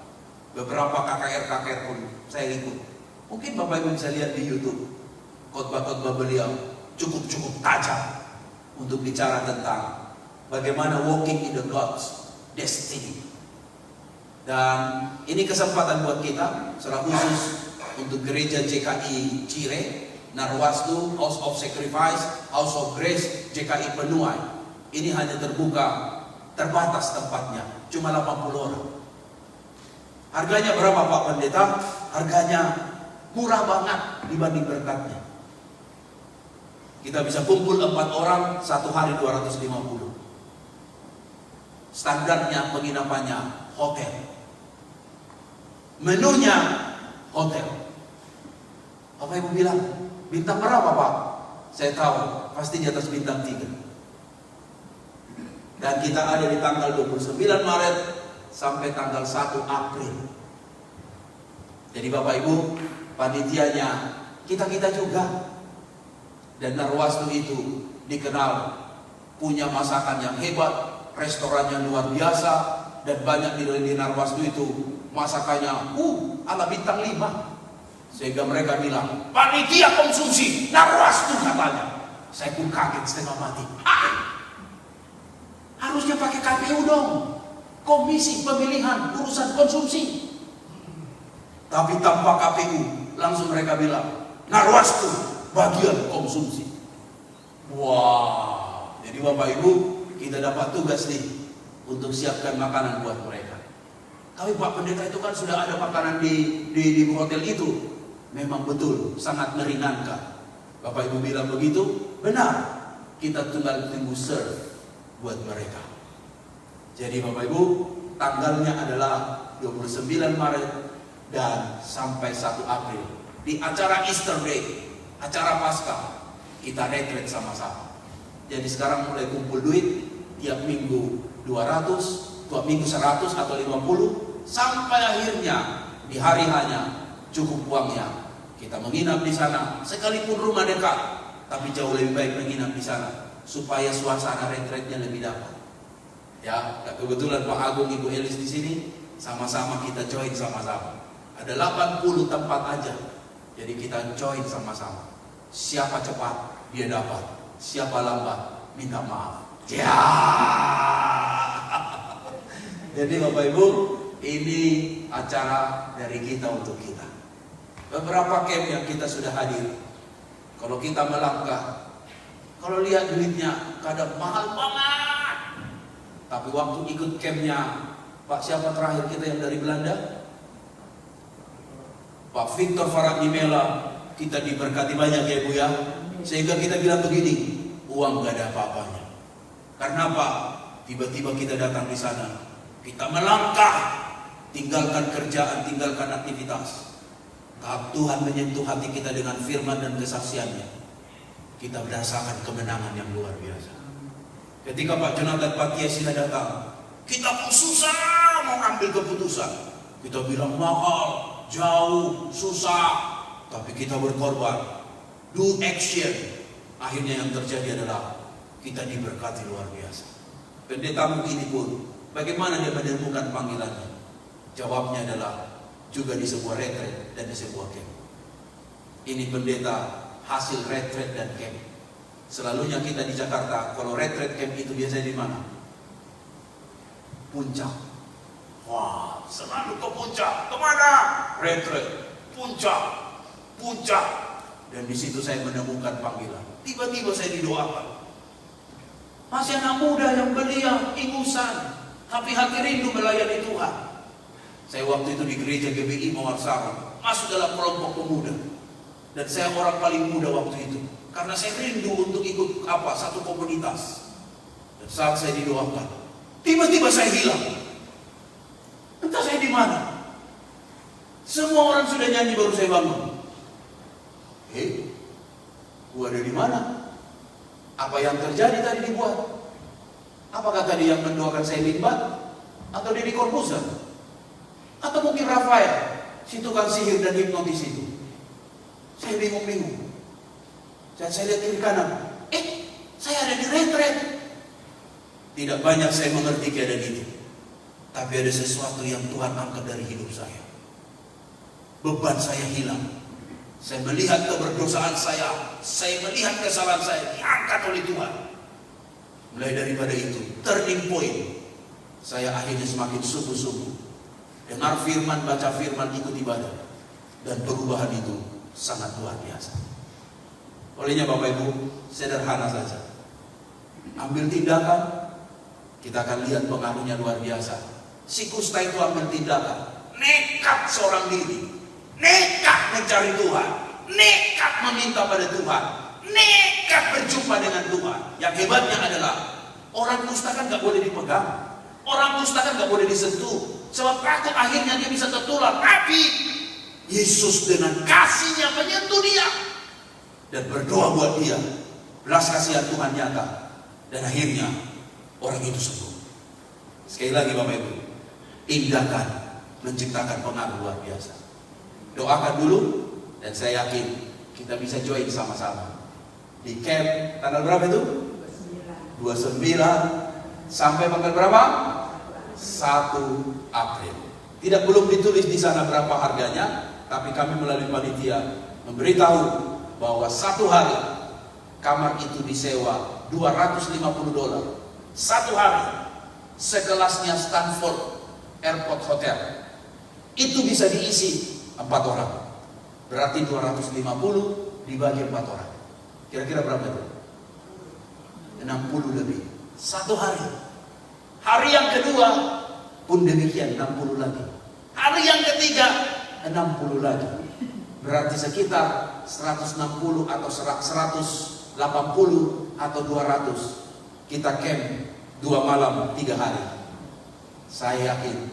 S5: Beberapa KKR pun saya ikut. Mungkin Bapak Ibu bisa lihat di YouTube khotbah-khotbah beliau cukup tajam untuk bicara tentang bagaimana walking in the God's destiny. Dan ini kesempatan buat kita, secara khusus untuk gereja JKI Cire, Narwastu, House of Sacrifice, House of Grace, JKI Penuai. Ini hanya terbatas tempatnya, cuma 80 orang. Harganya berapa Pak Pendeta? Harganya murah banget dibanding berkatnya. Kita bisa kumpul 4 orang, 1 hari 250. Standarnya penginapannya hotel. Menunya hotel. Bapak Ibu bilang, bintang berapa Pak? Saya tahu, pasti di atas bintang 3. Dan kita ada di tanggal 29 Maret sampai tanggal 1 April. Jadi Bapak Ibu, panitianya kita juga. Dan Narwastu itu dikenal punya masakan yang hebat, restorannya luar biasa, dan banyak di Narwastu itu masakannya ala bintang 5. Sehingga mereka bilang, panitia konsumsi Narwastu katanya. Saya pun kaget setengah mati. Harusnya pakai KPU dong, Komisi Pemilihan Urusan Konsumsi. Tapi tanpa KPU, langsung mereka bilang, Narwastu bagian konsumsi. Wah, jadi Bapak Ibu, kita dapat tugas nih untuk siapkan makanan buat mereka. Tapi Pak Pendeta itu kan sudah ada makanan di hotel itu. Memang betul, sangat meringankan. Bapak Ibu bilang begitu, benar. Kita tinggal tunggu serve buat mereka. Jadi Bapak Ibu, tanggalnya adalah 29 Maret dan sampai 1 April. Di acara Easter Day, acara Paskah, kita retreat sama-sama. Jadi sekarang mulai kumpul duit, tiap minggu 200, tiap minggu 100 atau 50, sampai akhirnya di hari hanya cukup uangnya. Kita menginap di sana, sekalipun rumah dekat, tapi jauh lebih baik menginap di sana supaya suasana retreatnya lebih dapat. Ya, dan kebetulan Pak Agung, Ibu Elis di sini, sama-sama kita join sama-sama. Ada 80 tempat aja, jadi kita join sama-sama. Siapa cepat dia dapat, siapa lambat minta maaf. Ya. Jadi Bapak Ibu, ini acara dari kita untuk kita. Beberapa camp yang kita sudah hadir, kalau kita melangkah, kalau lihat duitnya kadang mahal banget. Tapi waktu ikut campnya Pak siapa terakhir kita yang dari Belanda? Pak Victor Faradimela, kita diberkati banyak ya Bu ya. Sehingga kita bilang begini, uang gak ada apa-apanya. Karena apa? Tiba-tiba kita datang di sana, kita melangkah, tinggalkan kerjaan, tinggalkan aktivitas. Tuhan menyentuh hati kita dengan firman dan kesaksiannya. Kita merasakan kemenangan yang luar biasa. Ketika Pak Jonathan Patiesina datang, kita pun susah mau ambil keputusan. Kita bilang mahal, jauh, susah. Tapi kita berkorban. Do action. Akhirnya yang terjadi adalah kita diberkati luar biasa. Pendetamu ini pun, bagaimana dia menemukan panggilannya? Jawabnya adalah juga di sebuah retreat dan di sebuah camp. Ini pendeta hasil retreat dan camp. Selalunya kita di Jakarta, kalau retreat camp itu biasanya di mana? Puncak. Wah, selalu ke puncak. Kemana? Retreat. Puncak. Puncak. Dan di situ saya menemukan panggilan. Tiba-tiba saya didoakan. Masih anak muda yang belia, ingusan, tapi hati rindu melayani Tuhan. Saya waktu itu di gereja GBI Mawar-Sarang, masuk dalam kelompok pemuda. Dan saya orang paling muda waktu itu. Karena saya rindu untuk ikut satu komunitas. Dan saat saya didoakan, tiba-tiba saya hilang. Entah saya di mana. Semua orang sudah nyanyi baru saya bangun. Gua ada di mana? Apa yang terjadi tadi dibuat? Apakah tadi yang mendoakan saya mimbat? Atau Deddy Corbuzier? Atau mungkin Rafael, si tukang sihir dan hipnotis itu. Saya bingung-bingung. Saya lihat kiri kanan, saya ada di retret. Tidak banyak saya mengerti keadaan itu. Tapi ada sesuatu yang Tuhan angkat dari hidup saya. Beban saya hilang. Saya melihat keberdosaan saya melihat kesalahan saya diangkat oleh Tuhan. Mulai daripada itu, turning point, saya akhirnya semakin sungguh-sungguh dengar firman, baca firman, ikut ibadah, dan perubahan itu sangat luar biasa. Olehnya Bapak Ibu, sederhana saja, ambil tindakan, kita akan lihat pengaruhnya luar biasa. Si kusta itu ambil tindakan, nekat seorang diri, nekat mencari Tuhan, nekat meminta pada Tuhan, nekat berjumpa dengan Tuhan. Yang hebatnya adalah orang kusta kan gak boleh dipegang, orang kusta kan gak boleh disentuh, sebab takut akhirnya dia bisa tertular. Tapi Yesus dengan kasihnya menyentuh dia dan berdoa buat dia. Belas kasihan Tuhan nyata, dan akhirnya orang itu sembuh. Sekali lagi Bapak Ibu, tindakan menciptakan pengaruh luar biasa. Doakan dulu, dan saya yakin kita bisa join sama-sama di camp tanggal berapa itu? 29 sampai tanggal berapa? 1 April. Belum ditulis di sana berapa harganya, tapi kami melalui panitia memberitahu bahwa 1 hari kamar itu disewa $250. 1 hari, sekelasnya Stanford Airport Hotel. Itu bisa diisi 4 orang. Berarti 250 dibagi 4 orang. Kira-kira berapa itu? 60 lebih. 1 hari. Hari yang kedua pun demikian, 60 lagi. Hari yang ketiga 60 lagi. Berarti sekitar 160 atau 180 atau 200. Kita camp 2 malam 3 hari. Saya yakin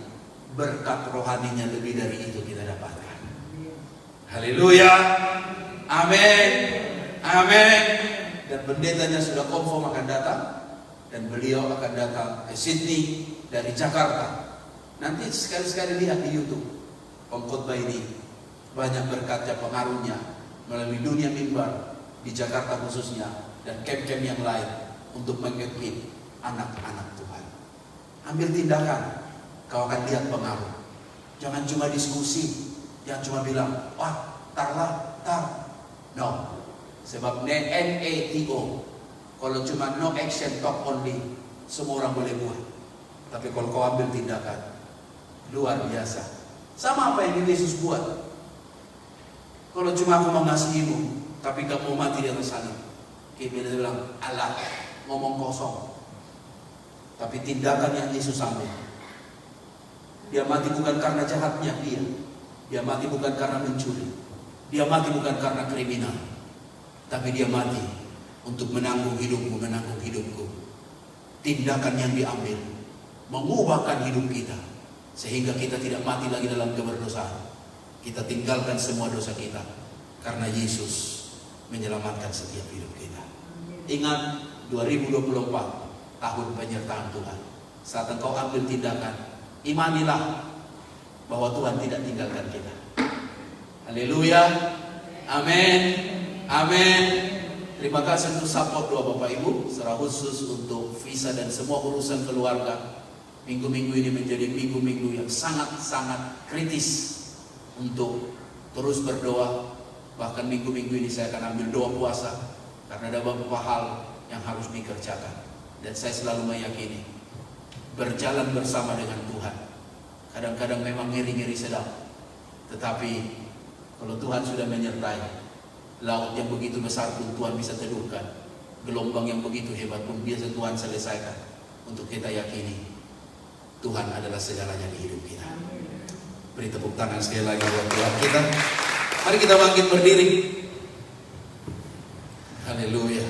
S5: berkat rohaninya lebih dari itu kita dapatkan. Haleluya. Amin. Amin. Dan pendetanya sudah confirm akan datang, dan beliau akan datang ke Sydney dari Jakarta. Nanti sekali-sekali lihat di YouTube pengkhotbah ini. Banyak berkatnya, pengaruhnya melalui dunia mimbar di Jakarta khususnya, dan camp-camp yang lain untuk mengekip anak-anak Tuhan. Ambil tindakan, kau akan lihat pengaruh. Jangan cuma diskusi, jangan cuma bilang, wah, tar. No, sebab NATO, kalau cuma no action talk only, semua orang boleh buat. Tapi kalau kau ambil tindakan, luar biasa. Sama apa yang Yesus buat. Kalau cuma aku mengasihimu, tapi kamu mati di atas salib, dia bilang, Allah, ngomong kosong. Tapi tindakan yang Yesus ambil, dia mati bukan karena jahatnya dia mati bukan karena mencuri, dia mati bukan karena kriminal, tapi dia mati untuk menanggung hidupmu, menanggung hidupku. Tindakan yang diambil mengubahkan hidup kita, sehingga kita tidak mati lagi dalam keberdosaan. Kita tinggalkan semua dosa kita, karena Yesus menyelamatkan setiap hidup kita. Ingat, 2024 tahun penyertaan Tuhan. Saat engkau ambil tindakan, imanilah bahwa Tuhan tidak tinggalkan kita. Haleluya. Amin. Amin. Terima kasih untuk support doa Bapak Ibu, secara khusus untuk visa dan semua urusan keluarga. Minggu-minggu ini menjadi minggu-minggu yang sangat-sangat kritis untuk terus berdoa. Bahkan minggu-minggu ini saya akan ambil doa puasa, karena ada beberapa hal yang harus dikerjakan. Dan saya selalu meyakini, berjalan bersama dengan Tuhan kadang-kadang memang ngeri-ngeri sedap, tetapi kalau Tuhan sudah menyertai, laut yang begitu besar pun Tuhan bisa teduhkan, gelombang yang begitu hebat pun biasa Tuhan selesaikan. Untuk kita yakini Tuhan adalah segalanya di hidup kita. Beri tepuk tangan sekali lagi buat Tuhan kita. Mari kita bangkit berdiri. Haleluya.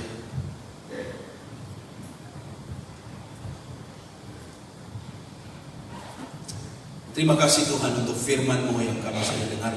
S5: Terima kasih Tuhan untuk firman-Mu yang kami sudah dengar.